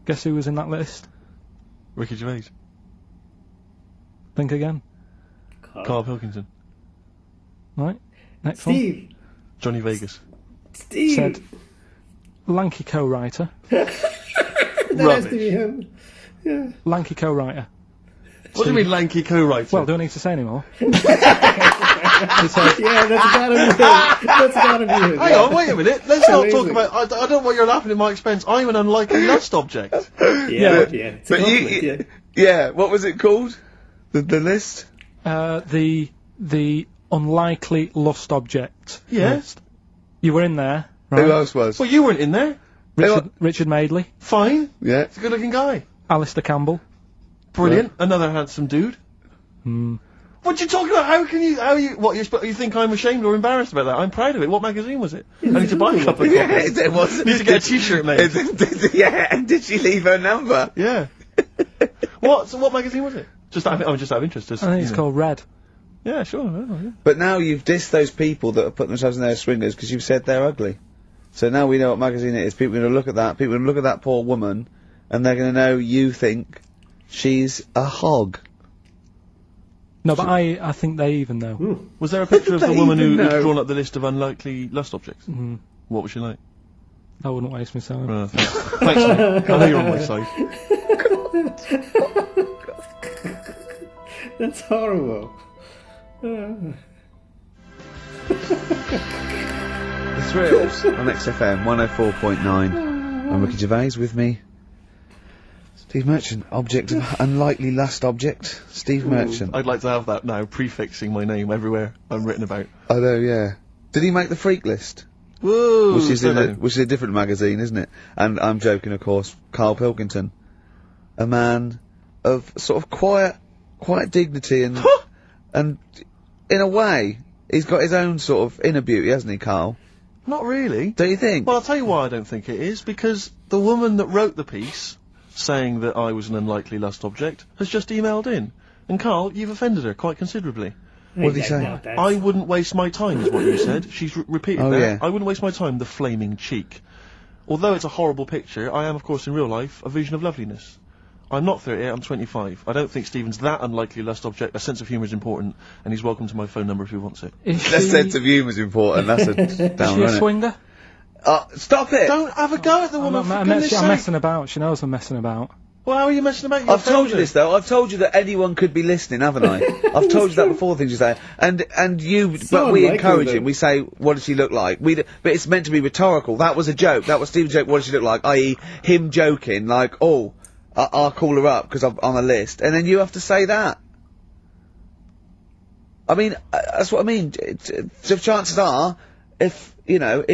Guess who was in that list? Ricky Gervais. Think again. Karlpilkington. Right. Next one. Steve. Johnny Vegas. Steve. Said lanky co-writer. That has to be him. Yeah. Lanky co-writer. What do you mean lanky co-writer? Well, do I need to say any more? He said, Yeah, that's gotta be him. That's gotta be him. hang on, wait a minute. Let's not talk Amazing. about... I don't want you laughing at my expense. I'm an unlikely lust object. Yeah. It's a But compliment, yeah, what was it called? The list? the unlikely lost object Yeah. list. You were in there, right? Who else was? Well, you weren't in there. Richard Madeley, Fine. Yeah. He's a good-looking guy. Alistair Campbell. Brilliant. Another handsome dude. What you talking about? You think I'm ashamed or embarrassed about that? I'm proud of it. What magazine was it? I need to buy a couple of copies. It was. Need to get a t-shirt made. Yeah, and did she leave her number? Yeah. What magazine was it? Just out of interest. I think it's called Red. Yeah, sure. Yeah. But now you've dissed those people that are putting themselves in their swingers because you've said they're ugly. So now we know what magazine it is. People are going to look at that. People are going to look at that poor woman, and they're going to know you think she's a hog. No, but I think they even know. Was there a picture of the woman who'd know. drawn up the list of unlikely lust objects? What was she like? I wouldn't waste my time. Thanks, mate. I know you're on my side. That's horrible. The Thrills on XFM 104.9. I'm Ricky Gervais, with me Steve Merchant, object of unlikely lust object. Steve Merchant. I'd like to have that now, prefixing my name everywhere I'm written about. I know, yeah. Did he make the freak list? Whoa! Which is a different magazine, isn't it? And I'm joking, of course. Karl Pilkington, a man of sort of quiet dignity and and in a way he's got his own sort of inner beauty, hasn't he, Karl? Not really. Don't you think? Well, I'll tell you why I don't think it is, because the woman that wrote the piece, saying that I was an unlikely lust object, has just emailed in. And Karl, you've offended her quite considerably. What did he say? I wouldn't waste my time, is what you said. She's repeated Oh, that. yeah. I wouldn't waste my time, the flaming cheek. Although it's a horrible picture, I am, of course, in real life, a vision of loveliness. I'm not 38, I'm 25. I don't think Stephen's that unlikely lust object. A sense of humour is important, and he's welcome to my phone number if he wants it. That sense of humour's important. That's a Is she down, a isn't it? swinger? Stop it! Don't have a go at the woman, for I'm goodness sake. messing about. She knows I'm messing about. Well, how are you messing about? I've told you this though. I've told you that anyone could be listening, haven't I? I've told you that before. Things you say, and you, but we unlikely, encourage though. him. We say, "What does she look like?" But it's meant to be rhetorical. That was a joke. That was Stephen's joke. What does she look like? I.e., him joking, like, "Oh, I'll call her up because I'm on a list," and then you have to say that. I mean, that's what I mean. So chances are, if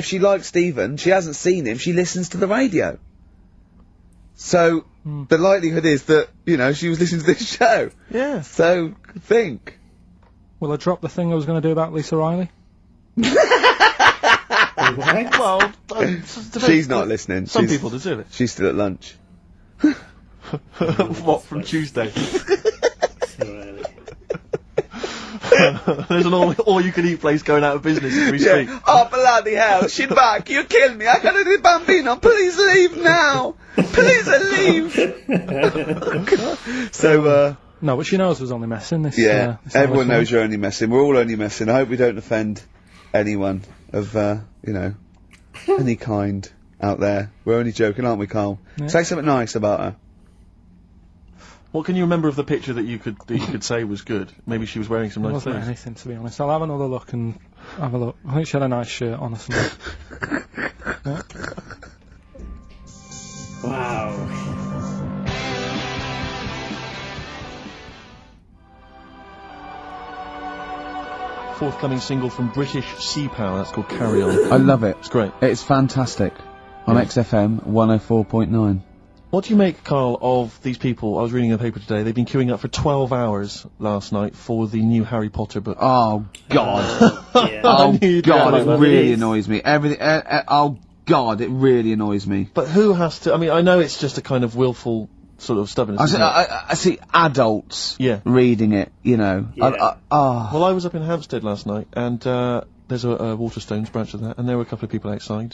she likes Stephen, she hasn't seen him. She listens to the radio. So the likelihood is that she was listening to this show. Yeah. So think. Will I drop the thing I was going to do about Lisa Riley? Well, She's not listening. Some people deserve it. She's still at lunch. What, from Tuesday? There's an all-you-can-eat place going out of business as we speak. Oh, bloody hell, she's back. You killed me. I gotta do Bambino. Please leave now. Please leave. So, No, but she knows I was only messing. This, yeah, this everyone Alice knows you're only messing. We're all only messing. I hope we don't offend anyone of, any kind out there. We're only joking, aren't we, Karl? Yeah. Say something nice about her. What can you remember of the picture that you could say was good? Maybe she was wearing some It nice wasn't clothes. anything, to be honest. I'll have another look and have a look. I think she had a nice shirt on or something. Yeah. Wow. Forthcoming single from British Sea Power. That's called Carell. I love it. It's great. It's fantastic. On XFM 104.9. What do you make, Karl, of these people? I was reading a paper today. They've been queuing up for 12 hours last night for the new Harry Potter book. Oh, God. Yeah. Oh, knew you'd God, go it like really that. annoys me. Everything, oh, God, it really annoys me. But who has to... I mean, I know it's just a kind of willful sort of stubbornness, isn't it? I see adults Yeah. reading it, Yeah. Well, I was up in Hampstead last night, and there's a Waterstones branch of that, and there were a couple of people outside,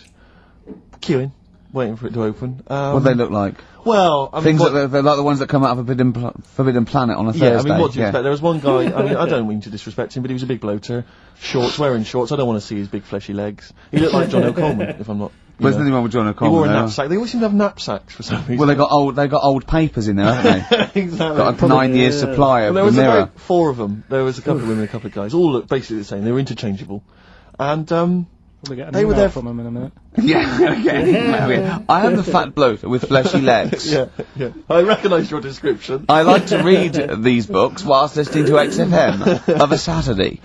queuing, waiting for it to open. What do they look like? Well, I mean, Things that they're like the ones that come out of Forbidden Planet on a Thursday. yeah, I mean, what do you expect? There was one guy, I mean, I don't mean to disrespect him, but he was a big bloater, wearing shorts, I don't want to see his big fleshy legs. He looked like John O'Coleman, if I'm not... There's nothing wrong with John He O'Connor. wore a though. knapsack. They always seem to have knapsacks for some reason. Well, they got old papers in there, haven't they? Exactly. Got a 9-year supply of Well, there the was mirror. about 4 of them. There was a couple of women, a couple of guys. All looked basically the same. They were interchangeable. And, We'll get an They were email there from him in a minute. Yeah, okay. I am the fat bloke with fleshy legs. yeah. I recognise your description. I like to read these books whilst listening to XFM of a Saturday.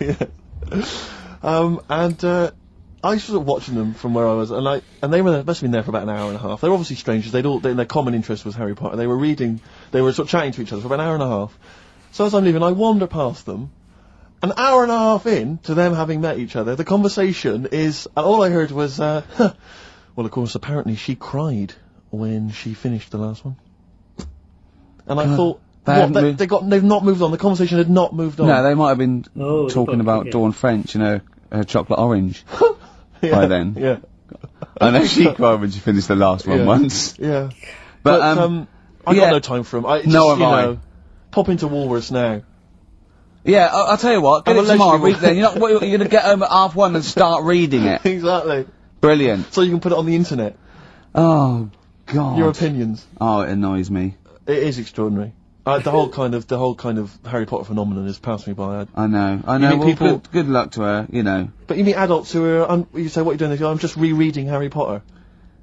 I was sort of watching them from where I was, and they must have been there for about an hour and a half. They're obviously strangers. Their common interest was Harry Potter. They were sort of chatting to each other for about an hour and a half. So as I'm leaving, I wander past them. An hour and a half in to them having met each other, the conversation is, all I heard was, well, of course, apparently she cried when she finished the last one. And I thought, they've not moved on. The conversation had not moved on. No, they might have been talking about Dawn French, chocolate orange by then. Yeah. I know she cried when she finished the last one once. Yeah. But I got no time for them. Pop into Woolworths now. Yeah, I'll tell you what, get it tomorrow, read then. You're going to get home at 1:30 and start reading it. Exactly. Brilliant. So you can put it on the internet. Oh, God. Your opinions. Oh, it annoys me. It is extraordinary. The whole kind of Harry Potter phenomenon has passed me by. I know. Well, people... good luck to her, But you meet adults who are, you say, what are you doing? They go, I'm just rereading Harry Potter.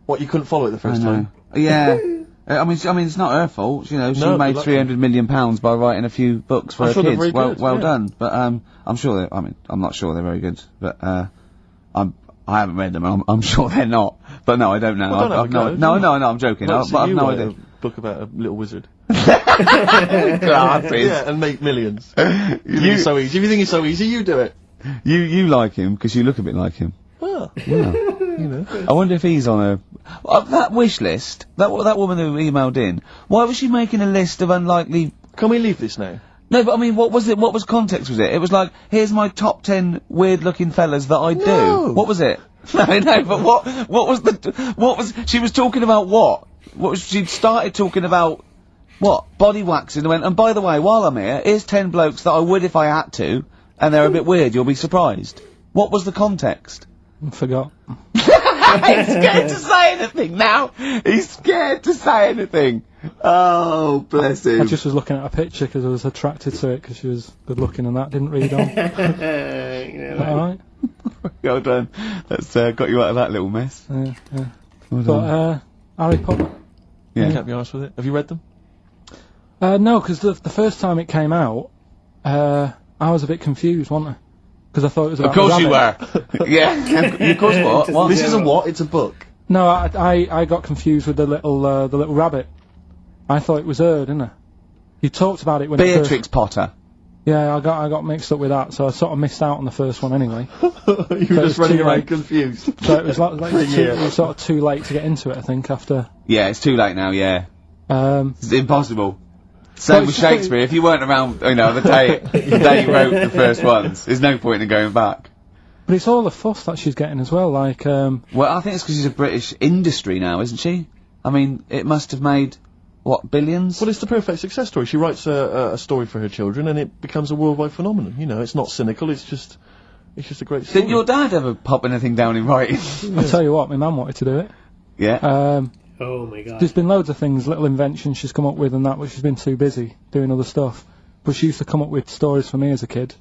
What, you couldn't follow it the first time? Yeah. I mean, it's not her fault. She made £300 million by writing a few books for her kids. Well done. But I'm sure. I'm not sure they're very good. But I haven't read them. I'm sure they're not. But no, I don't know. No, I'm joking. I've no idea. A book about a little wizard. Glasses. Yeah, and make millions. You think it's so easy. If you think it's so easy, you do it. You like him because you look a bit like him. Ah, yeah. I wonder if he's on that wish list. That woman who emailed in. Why was she making a list of unlikely? Can we leave this now? No, but I mean, what was it? What was context? Was it? It was like, here's my top 10 weird-looking fellas that I do. What was it? No, but what was? She was talking about what? She'd started talking about what? Body waxing and went. And by the way, while I'm here, here's 10 blokes that I would if I had to, and they're a bit weird. You'll be surprised. What was the context? I forgot. He's scared to say anything now. He's scared to say anything. Oh, bless him. I just was looking at a picture because I was attracted to it because she was good looking and that didn't read on. Alright? Well done. That's got you out of that little mess. Yeah. Well but Harry Potter. Yeah. You can't be honest with it. Have you read them? No, because the first time it came out, I was a bit confused, wasn't I? Because I thought it was about Of course you were. Yeah. Of course what? This is a what? It's a book. No, I got confused with the little rabbit. I thought it was her, didn't I? You talked about it when Beatrix Potter. Yeah, I got mixed up with that, so I sort of missed out on the first one anyway. You were just running around confused. So it was it was sort of too late to get into it, I think, after... Yeah, it's too late now, yeah. It's impossible. Same with Shakespeare. If you weren't around, the day you wrote the first ones, there's no point in going back. But it's all the fuss that she's getting as well, like... Well, I think it's because she's a British industry now, isn't she? I mean, it must have made... What, billions? Well, it's the perfect success story. She writes a story for her children, and it becomes a worldwide phenomenon. It's not cynical. It's just a great story. Did your dad ever pop anything down in writing? I tell you what, my mum wanted to do it. Yeah. Oh my God. There's been loads of things, little inventions she's come up with and that, but she's been too busy doing other stuff. But she used to come up with stories for me as a kid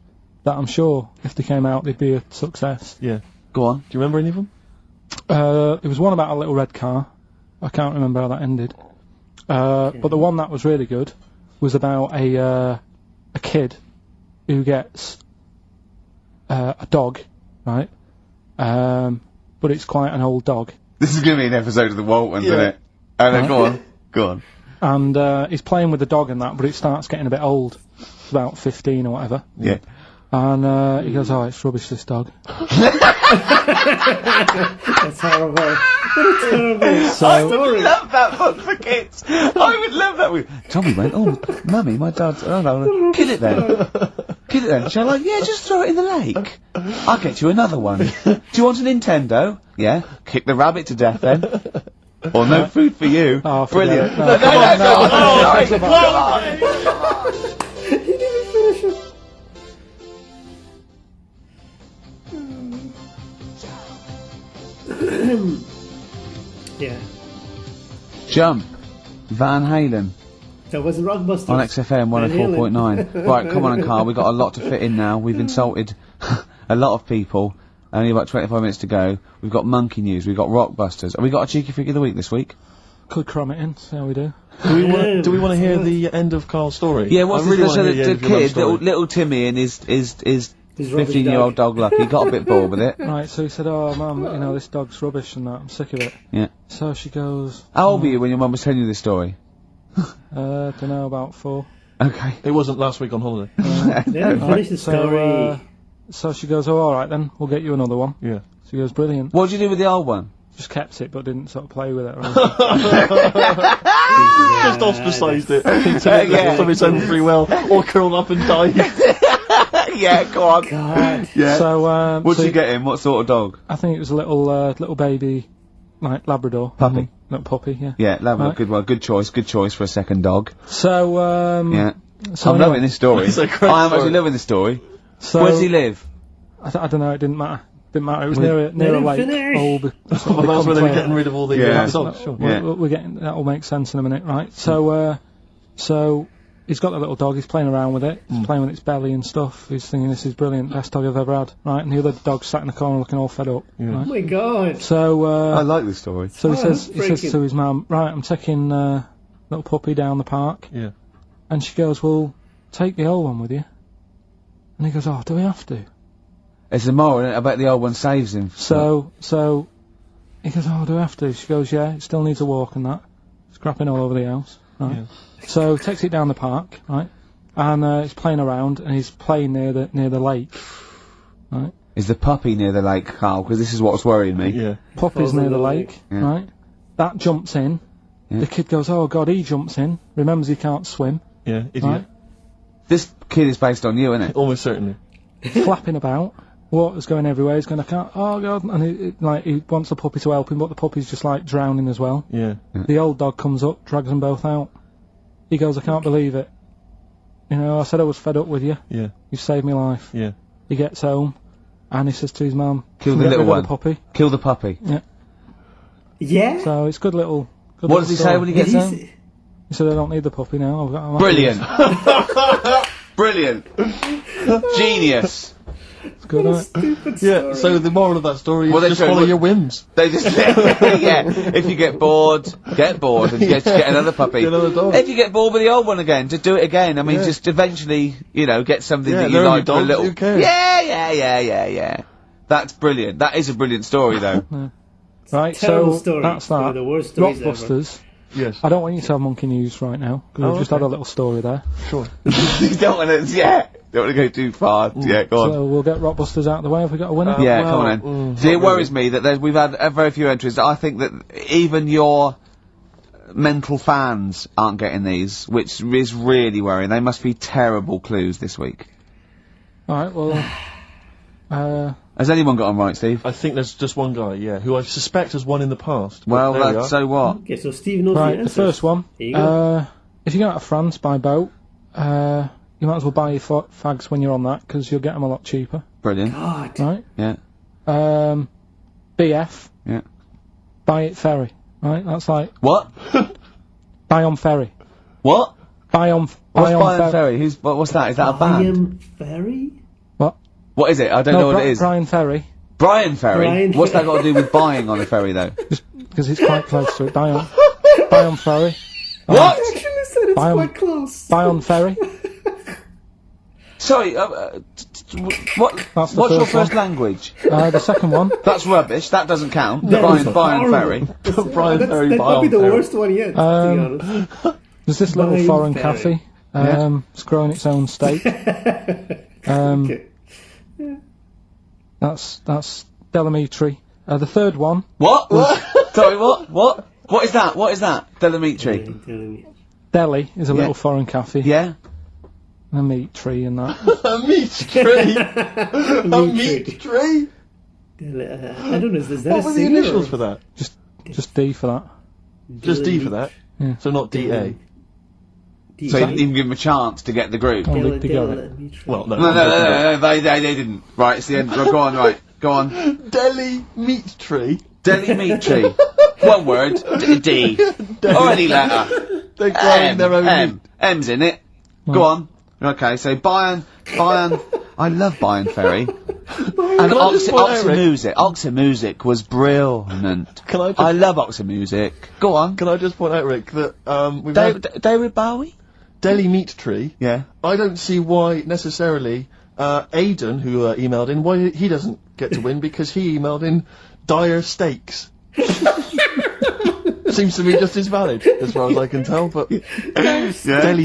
that I'm sure, if they came out, they'd be a success. Yeah. Go on. Do you remember any of them? There was one about a little red car. I can't remember how that ended. But the one that was really good was about a kid who gets a dog, right? But it's quite an old dog. This is going to be an episode of the Waltons, isn't it? Oh, no, go on. And he's playing with the dog and that, but it starts getting a bit old. It's about 15 or whatever. Yeah. And he goes, oh, it's rubbish, this dog. That's horrible. What a terrible I would love that book for kids. I would love that. Tommy went, oh, Mummy, my dad's... Oh, no, kill it then. Kill it then. She's like, yeah, just throw it in the lake. I'll get you another one. Do you want a Nintendo? Yeah. Kick the rabbit to death then. Or no food for you. Oh, brilliant. No, come on. Come on. He didn't finish it. Yeah. Jump. Van Halen. That wasn't Rockbusters. On XFM 104.9. Right, come on, Carl. We've got a lot to fit in now. We've insulted a lot of people. Only about 25 minutes to go. We've got Monkey News. We've got Rockbusters. Have we got a Cheeky Freak of the Week this week? Could cram it in, see how we do. Do we want to hear the end of Carl's story? Yeah, what's the kid, little Timmy and his His rubbish 15-year-old dog Lucky got a bit bored with it. Right, so he said, oh, Mum, you know, this dog's rubbish and that, I'm sick of it. Yeah. So she goes... How old were you when your mum was telling you this story? Don't know, about 4. Okay. It wasn't last week on holiday. Then finish the story. So she goes, oh, alright then, we'll get you another one. Yeah. She goes, brilliant. What did you do with the old one? Just kept it, but didn't sort of play with it or anything. Just ostracised it. Yeah. From its own free will. Or curled up and died. Yeah, go on. God. Yeah. So, What'd you get him? What sort of dog? I think it was a little baby, like Labrador. Puppy. Little puppy, yeah. Yeah, Labrador, Right. good one. Good choice for a second dog. So, Yeah. so I'm anyway, loving this story. It's a great I am story. actually loving this story. So, Where does he live? I don't know, it didn't matter. Didn't matter, it was Let near a him lake. finish. Oh, Well, that's where they were getting rid of all the Yeah. dogs. Sure. Yeah. We're getting, that'll make sense in a minute, right? So, so he's got the little dog, he's playing around with it, he's playing with its belly and stuff, he's thinking this is brilliant, best dog I've ever had, right? And the other dog sat in the corner looking all fed up, Oh right? my God. So, I like this story. so he Oh, says freaking- to his mum, right, I'm taking, little puppy down the park. Yeah. And she goes, well, take the old one with you. And he goes, oh, do we have to? It's a moral, isn't it? I bet the old one saves him. So he goes, oh, do I have to? She goes, yeah, it still needs a walk and that. It's crapping all over the house, right? Yeah. So takes it down the park, right? And he's playing around and he's playing near the lake, right? Is the puppy near the lake, Carl? Because this is what's worrying me. Yeah. Puppy's Falls near in the the lake, lake. Yeah. right? That jumps in. Yeah. The kid goes, oh God, he jumps in. Remembers he can't swim, Yeah. Idiot. right? This kid is based on you, isn't it? Almost certainly. Flapping about. Water's going everywhere. He's going, I can't. Oh God! And he wants the puppy to help him, but the puppy's just like drowning as well. Yeah. The old dog comes up, drags them both out. He goes, I can't believe it. You know, I said I was fed up with you. Yeah. You saved my life. Yeah. He gets home, and he says to his mum, Kill the "Get little rid of one. the puppy." Kill the puppy. Yeah? So it's good little. Good What little does he story. say when he Did gets he home? say- He said, I don't need the puppy now. I'm happy Brilliant. with it." Brilliant. Genius. It's good, isn't it? Stupid Yeah, story. so the moral of that story is Well, they just show follow what- your whims. They just yeah. If you get bored and get another puppy. Get another dog. If you get bored with the old one again, just do it again. I mean, Yeah. just eventually, you know, get something Yeah, that you they're only like for a dogs, little. who cares? Yeah. That's brilliant. That is a brilliant story, though. Right, Terrible so story. that's One that. of the worst stories ever. Blockbusters. Yes. I don't want you to have monkey news right now, because we've just okay. had a little story there. Sure. You don't want to, don't want to go too far. Yeah, go on. So we'll get Rockbusters out of the way. Have we got a winner? Yeah, well, come on then. See, it worries me that we've had very few entries. I think that even your mental fans aren't getting these, which is really worrying. They must be terrible clues this week. Alright, well, Has anyone got them right, Steve? I think there's just one guy, yeah, who I suspect has won in the past. but Well, there we are. so what? Okay, so Steve knows right, the the answers. first one. Here you go. If you go out of France by boat, you might as well buy your fags when you're on that, because you'll get them a lot cheaper, Brilliant. God. right? Yeah. BF, Yeah. buy it ferry, right? That's like, What? buy on ferry. What? Buy on What's ferry. Brian Ferry? What's that? Is that a band? William Ferry? What? What is it? I don't know what it is. Brian Ferry, Brian Ferry? Brian What's that Ferry. got to do with buying on a ferry, though? because it's quite close to it. Buy on ferry. What? Actually said it's Buy 'em. quite close. Buy on ferry. Sorry, what? That's the What's your first one. first language? The second one. That's rubbish. That doesn't count. That was Brian horrible. Ferry. Brian That's, Ferry, that buy might be on the Ferry. worst one yet, to be honest. There's this little Brian foreign Ferry. cafe. It's growing its own steak. Okay. That's Delamitri. The third one. What? Sorry, what? What is that? What is that? Delamitri. Telling me. Deli is a Yeah. little foreign cafe. Yeah? And a meat tree and that. A meat tree! A meat tree! I don't know, is that What a were the singer? initials for that? Just D for that. Just D for that? Yeah. So not DA? So you didn't even give him a chance to get the group. Can't live together. Well, no. No, they didn't. Right, it's the end. Go on, right. Go on. Deli meat tree? Delamitri. One word. D. Or any letter. They're growing their own M. meat. M's in it. Go on. Okay, so Bayern, I love Bayern Ferry. And I just point out, Rick- Oxymusic was brilliant. Can I just- I love Oxymusic. Go on. Can I just point out, Rick, that we've had David Bowie? Deli meat tree. Yeah. I don't see why necessarily Aidan, who emailed in, why he doesn't get to win because he emailed in dire steaks. Seems to be just as valid, as far as I can tell, but deli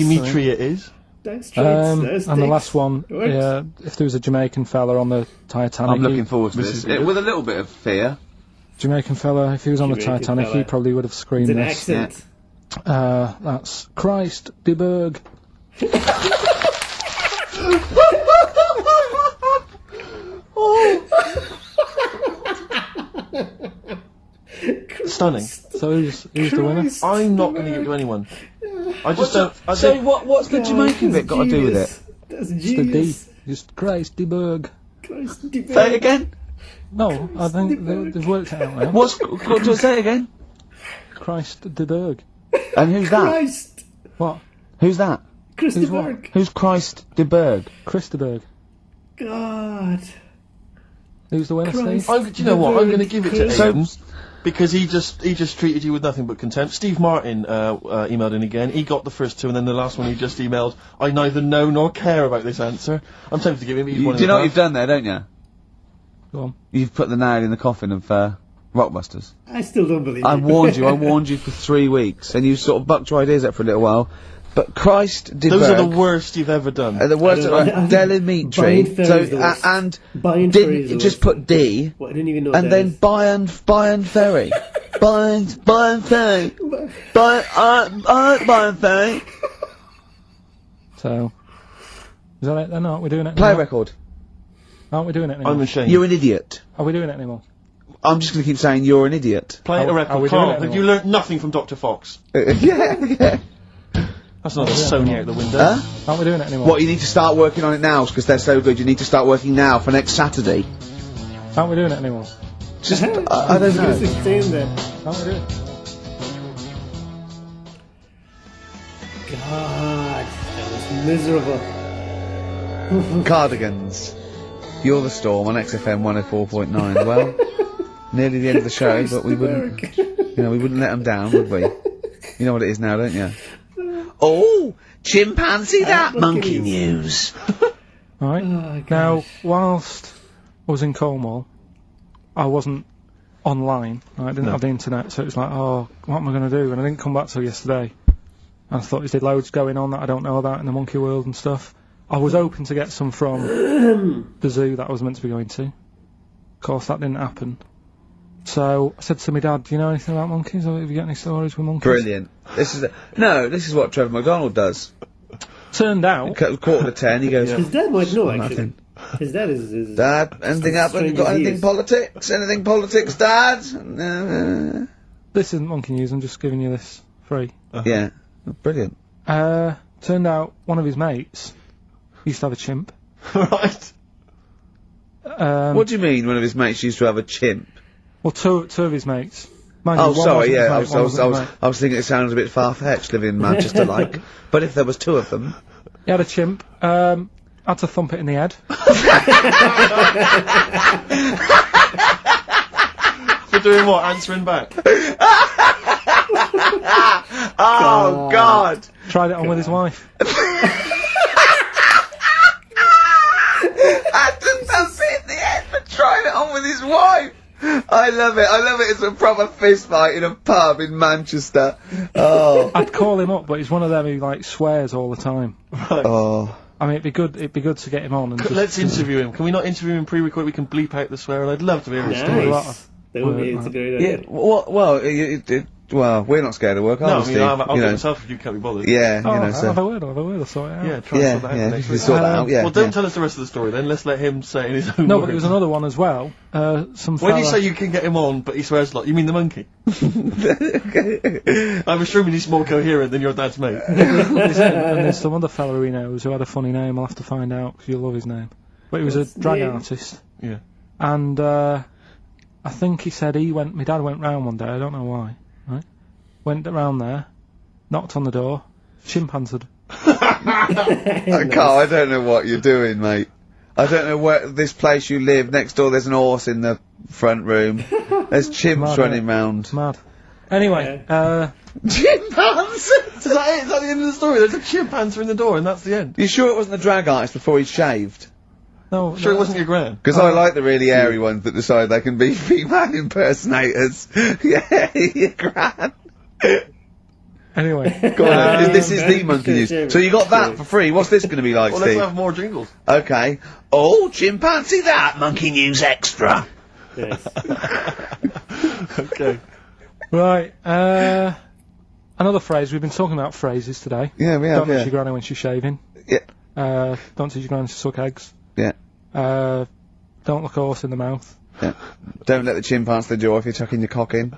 meatery it is. And the last one, if there was a Jamaican fella on the Titanic... I'm looking forward to this. With a little bit of fear. Jamaican fella, if he was on the Titanic, he probably would have screamed this. Accent. That's Christ de Berg. Stunning. So who's the winner? I'm not going to give it to anyone. I just don't... what's the Jamaican bit got to do with it? That's It's the D. genius. Just Christ de Berg. Christ, de Say it again. No, I think they've worked it out now. Say it again. Christ de Berg. And who's that? Christ. What? Who's that? Chris de Who's what? Berg. Who's Christ de Berg? Chris de Berg. God. Who's the winner, Christ. Steve? Do you know what? I'm going to give it to Chris. Aidan. Because he just treated you with nothing but contempt. Steve Martin emailed in again. He got the first two, and then the last one he just emailed, I neither know nor care about this answer. I'm tempted to give him... Do you know what you've done there, don't you? Go on. You've put the nail in the coffin of Rockbusters. I still don't believe I it. warned you for 3 weeks, and you sort of bucked your ideas up for a little while. But Christ de Those Berg, are the worst you've ever done. the worst I don't know. Delimitri. Buying Ferry is the worst. And Buying Ferry is the just worst. put D, Well, I didn't even know and what then that Bayern Ferry. Bayern Ferry. Bayern Ferry. So, is that it then? Aren't we doing it Play a anymore? record. Aren't we doing it anymore? I'm ashamed. You're an idiot. Are we doing it anymore? I'm just going to keep saying you're an idiot. Play a Are record. we doing Carl, it have you learnt nothing from Dr. Fox? Yeah. That's not a Sony out the window. Huh? Aren't we doing it anymore? What, you need to start working on it now, because they're so good. You need to start working now for next Saturday. Aren't we doing it anymore? Just, I don't know. Just saying that. Aren't we doing it? God, that was miserable. Cardigans. You're the Storm on XFM 104.9. Well, nearly the end of the show, but we wouldn't, we wouldn't let them down, would we? You know what it is now, don't you? Oh, chimpanzee that monkey news. Alright. Oh, Now, whilst I was in Cornwall, I wasn't online. I didn't have the internet, so it was like, oh, what am I going to do? And I didn't come back till yesterday. And I thought there's loads going on that I don't know about in the monkey world and stuff. I was hoping to get some from the zoo that I was meant to be going to. Of course, that didn't happen. So I said to my dad, do you know anything about monkeys? Or have you got any stories with monkeys? Brilliant. This is what Trevor McDonald does. Turned out... Quarter to 10, he goes, His dad might know, actually. nothing. His dad is... Dad, anything happened? Got anything politics? Anything politics, Dad? This isn't monkey news, I'm just giving you this free. Yeah. Brilliant. Turned out one of his mates used to have a chimp. Right. What do you mean one of his mates used to have a chimp? Well, two of his mates. Mind you, Oh, one sorry, wasn't his yeah, mate, I one wasn't his mate. was thinking it sounded a bit far-fetched living in Manchester, like. But if there was two of them... He had a chimp, had to thump it in the head. For doing what? Answering back? Oh, God! Tried it on with his wife. Had to thump it in the head for trying it on with his wife! I love it. It's a proper fist fight in a pub in Manchester. Oh. I'd call him up, but he's one of them who, like, swears all the time. Right. Oh. I mean, it'd be good to get him on and just... Let's interview him. Can we not interview him pre-record? We can bleep out the swear. I'd love to hear his story. Nice. That would be, it's a great Yeah, idea. well, we're not scared of work, are No, we, I Steve? mean, I'll You do know. it myself if you can't be bothered. Yeah, Oh, you know, I'll so... have a word, I'll sort it out. Yeah, try and sort that out Yeah, next we week. sort that out, yeah. Well, don't yeah. tell us the rest of the story then. Let's let him say it in his own No, words. but there was another one as well. Some When fella... you say you can get him on, but he swears a lot, you mean the monkey? I'm assuming he's more coherent than your dad's mate. and there's some other fella who he knows who had a funny name. I'll have to find out, because you'll love his name. But he was What's a drag the name? artist. Yeah. And, I think he said my dad went round one day, I don't know why, right? Went round there, knocked on the door, chimp answered. Carl, I don't know what you're doing, mate. I don't know where this place you live. Next door, there's an horse in the front room. There's chimps Mad, running innit? round. Mad. Anyway, Chimpanzee! Is that it? Is that the end of the story? There's a chimp answering the door and that's the end. You sure it wasn't the drag artist before he shaved? No, Sure, it wasn't your gran. Because I like the really airy ones that decide they can be female impersonators. Yeah, your gran. Anyway. Go on, this is the monkey news. So you got that for free. What's this going to be like, Well, let's Steve? have more jingles. Okay. Oh, chimpanzee that, monkey news extra. Yes. Okay. Right, another phrase. We've been talking about phrases today. Yeah, we have, Don't touch yeah. your granny when she's shaving. Yeah. Don't teach your granny to suck eggs. Yeah. Don't look a horse in the mouth. Yeah. Don't let the chimpanzee the jaw if you're chucking your cock in.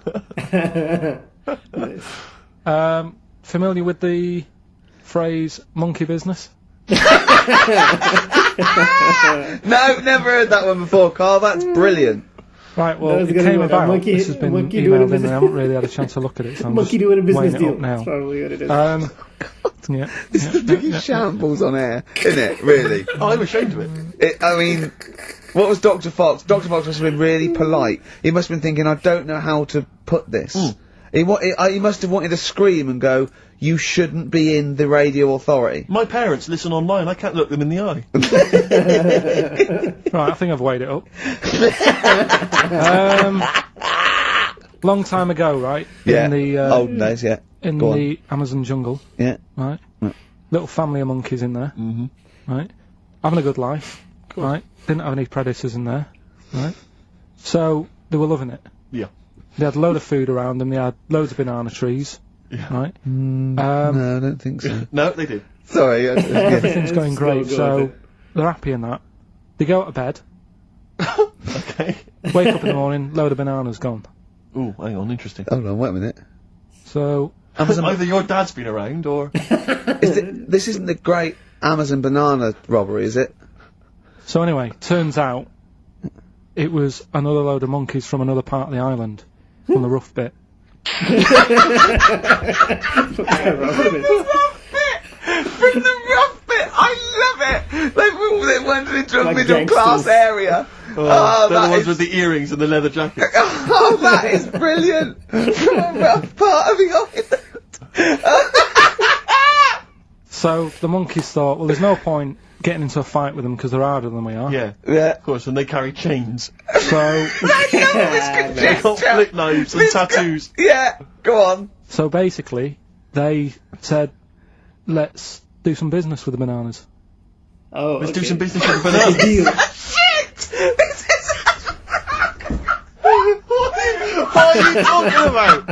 Familiar with the phrase monkey business? No, never heard that one before, Carl. That's brilliant. Right, well, That was it gonna came be about. monkey- This has been monkey doing a emailed in and business- I haven't really had a chance to look at it, so I'm Monkey just doing a weighing business it deal. up now. That's probably what it is. Yeah. This is the biggest shambles on air, isn't it? Really? Oh, I'm ashamed of it. I mean, what was Dr. Fox? Dr. Fox must have been really polite. He must have been thinking, I don't know how to put this. He must have wanted to scream and go, you shouldn't be in the radio authority. My parents listen online. I can't look them in the eye. Right, I think I've weighed it up. Long time ago, right? Yeah. In the Olden days, yeah. in Go on. the Amazon jungle, Yeah. right? Right. Little family of monkeys in there, right? Having a good life, right? Didn't have any predators in there, right? So they were loving it. Yeah. They had a load of food around them. They had loads of banana trees, Yeah. right? No, I don't think so. No, they did. Sorry. Everything's going It's great, so so good. they're happy in that. They go to bed, Okay. wake up in the morning, load of bananas gone. Ooh, hang on, interesting. Hold on, wait a minute. So Either your dad's been around, or... This isn't the great Amazon banana robbery, is it? anyway, turns out it was another load of monkeys from another part of the island, from the rough bit. From the rough bit, I love it! They went into a Like middle class gangsters. they're area. the that ones is- with the earrings and the leather jackets. Oh, that is brilliant! From a rough part of the island. So the monkeys thought, well, there's no point getting into a fight with them because they're harder than we are. Yeah, Yeah. of course, and they carry chains. So They got flip knives and tattoos. Yeah, go on. so basically, they said, let's do some business with the bananas. Oh, Let's do okay. some business with the That's a bananas. deal. Shit! This is... What are you talking about?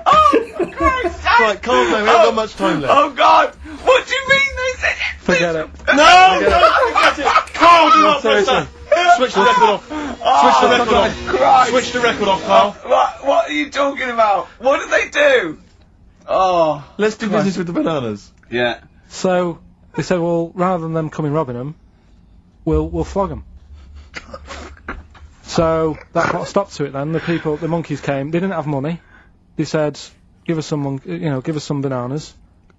Oh, for Christ's sake! Right, calm down, we haven't got much time left. Oh, God! What do you mean they said... Forget it. No! Don't forget it! Carl, do not press seriously. that! Switch the record off. Switch the record off. Christ. Switch the record off, Carl. What are you talking about? What did they do? Oh. Let's do business with the bananas. Yeah. So they said, well, rather than them coming robbing them, we'll flog them. So that put a stop to it then. The monkeys came. They didn't have money. They said, give us some bananas.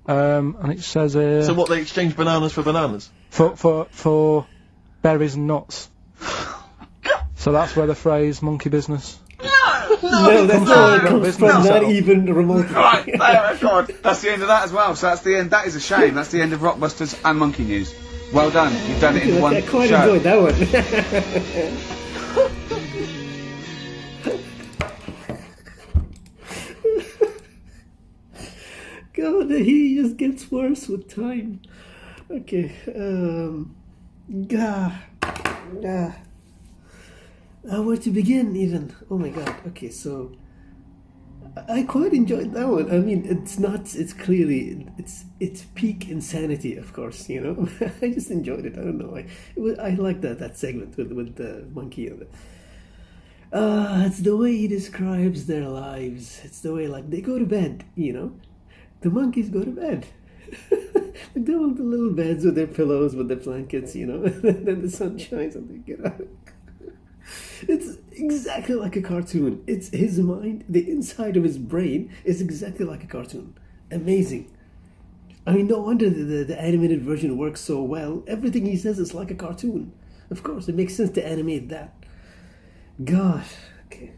And it says So what, they exchange bananas for bananas? for berries and nuts. So that's where the phrase monkey business. No, that's not where it comes business from, not setup. even remotely. Right, there, God. That's the end of that as well. So that's the end. That is a shame. That's the end of Rockbusters and Monkey News. Well done. You've done it in one I quite show. enjoyed that one. God, the heat just gets worse with time. Okay, where to begin even? Oh my god, okay, so I quite enjoyed that one. I mean, it's clearly, it's peak insanity, of course, you know. I just enjoyed it, I don't know. I like that segment with the monkey and the... it's the way he describes their lives. It's the way, like, they go to bed, you know. The monkeys go to bed. They're all the little beds with their pillows, with their blankets, you know. Then the sun shines and they get out. It's exactly like a cartoon. It's his mind, the inside of his brain is exactly like a cartoon. Amazing. I mean, no wonder the animated version works so well. Everything he says is like a cartoon. Of course, it makes sense to animate that. God, okay.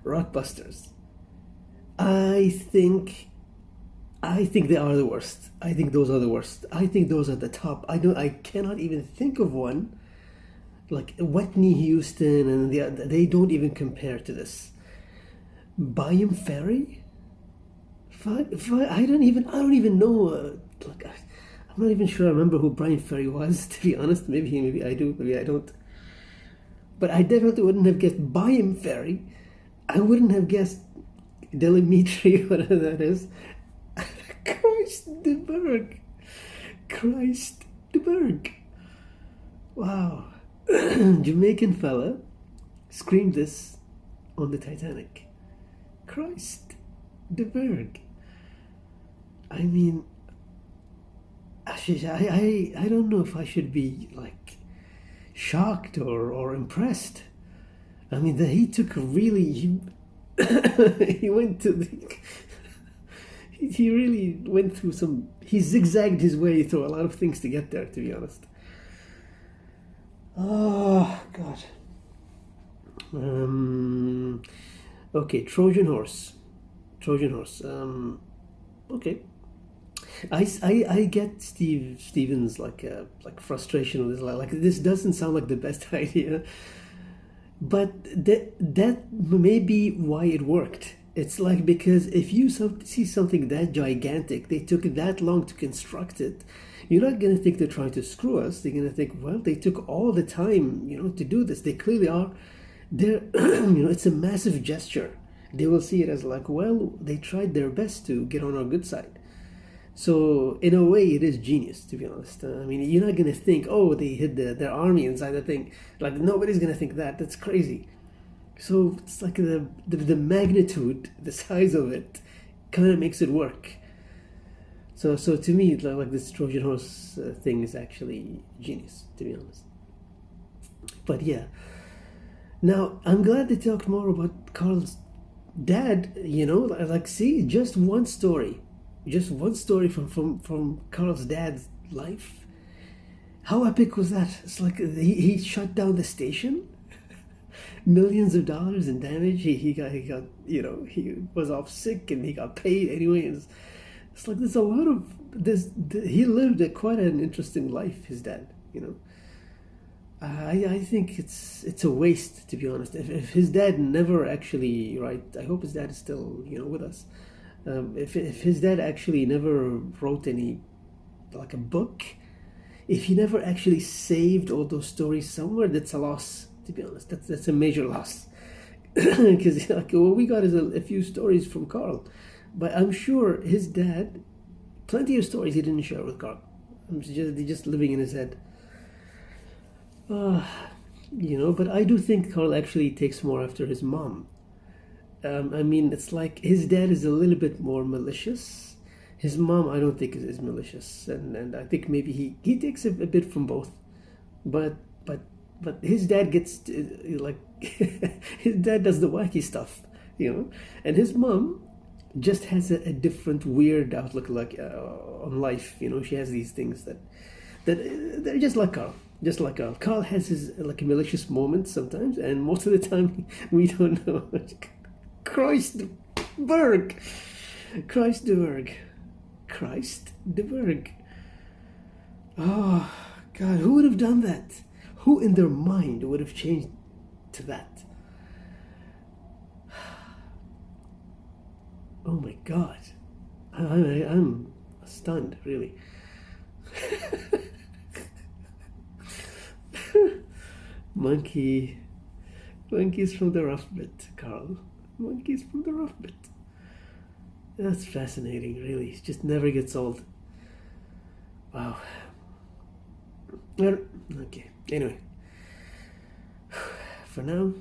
Rockbusters. I think I think they are the worst. I think those are the worst. I think those are the top. I cannot even think of one. Like Whitney Houston and they don't even compare to this. Bayham Ferry? I don't even know. I'm not even sure I remember who Brian Ferry was, to be honest. Maybe I do, maybe I don't. But I definitely wouldn't have guessed Bayham Ferry. I wouldn't have guessed Delimitri, whatever that is. Christ de Berg. Christ de Berg. Wow. Jamaican fella screamed this on the Titanic. Christ de Berg. I mean, I don't know if I should be like shocked or impressed. I mean, that he took really he went to the he really went through he zigzagged his way through a lot of things to get there, to be honest. Oh God. Okay, Trojan horse. Okay. I get Stephen's like frustration with this. Like this doesn't sound like the best idea, but that may be why it worked. It's like, because if you see something that gigantic, they took that long to construct it, you're not going to think they're trying to screw us. They're going to think, well, they took all the time, to do this. They clearly are. They're, it's a massive gesture. They will see it as like, well, they tried their best to get on our good side. So in a way, it is genius, to be honest. I mean, you're not going to think, oh, they hid their army inside the thing. Like, nobody's going to think that. That's crazy. So it's like the magnitude, the size of it, kind of makes it work. So to me, like this Trojan horse thing is actually genius, to be honest. But yeah. Now, I'm glad they talked more about Karl's dad, like, see, just one story from Karl's dad's life. How epic was that? It's like he shut down the station. Millions of dollars in damage. He got he was off sick and he got paid anyway. It's like there's a lot of this. He lived quite an interesting life, his dad. I think it's a waste, to be honest. If his dad never actually, right? I hope his dad is still with us. If his dad actually never wrote any, like a book, if he never actually saved all those stories somewhere, that's a loss. To be honest, that's a major loss. Because all we got is a few stories from Karl, but I'm sure his dad, plenty of stories he didn't share with Karl. They're just living in his head. But I do think Karl actually takes more after his mom. I mean, it's like his dad is a little bit more malicious. His mom, I don't think, is malicious, and I think maybe he takes a bit from both. But his dad gets his dad does the wacky stuff, and his mom just has a different weird outlook on life. She has these things that they're just like Karl. Just like Karl. Karl has his malicious moments sometimes, and most of the time we don't know. Christ de Berg. Oh God, who would have done that? Who in their mind would have changed to that? Oh my God, I'm stunned, really. Monkeys from the rough bit, Karl. Monkeys from the rough bit. That's fascinating, really. It just never gets old. Wow. Okay, anyway. For now,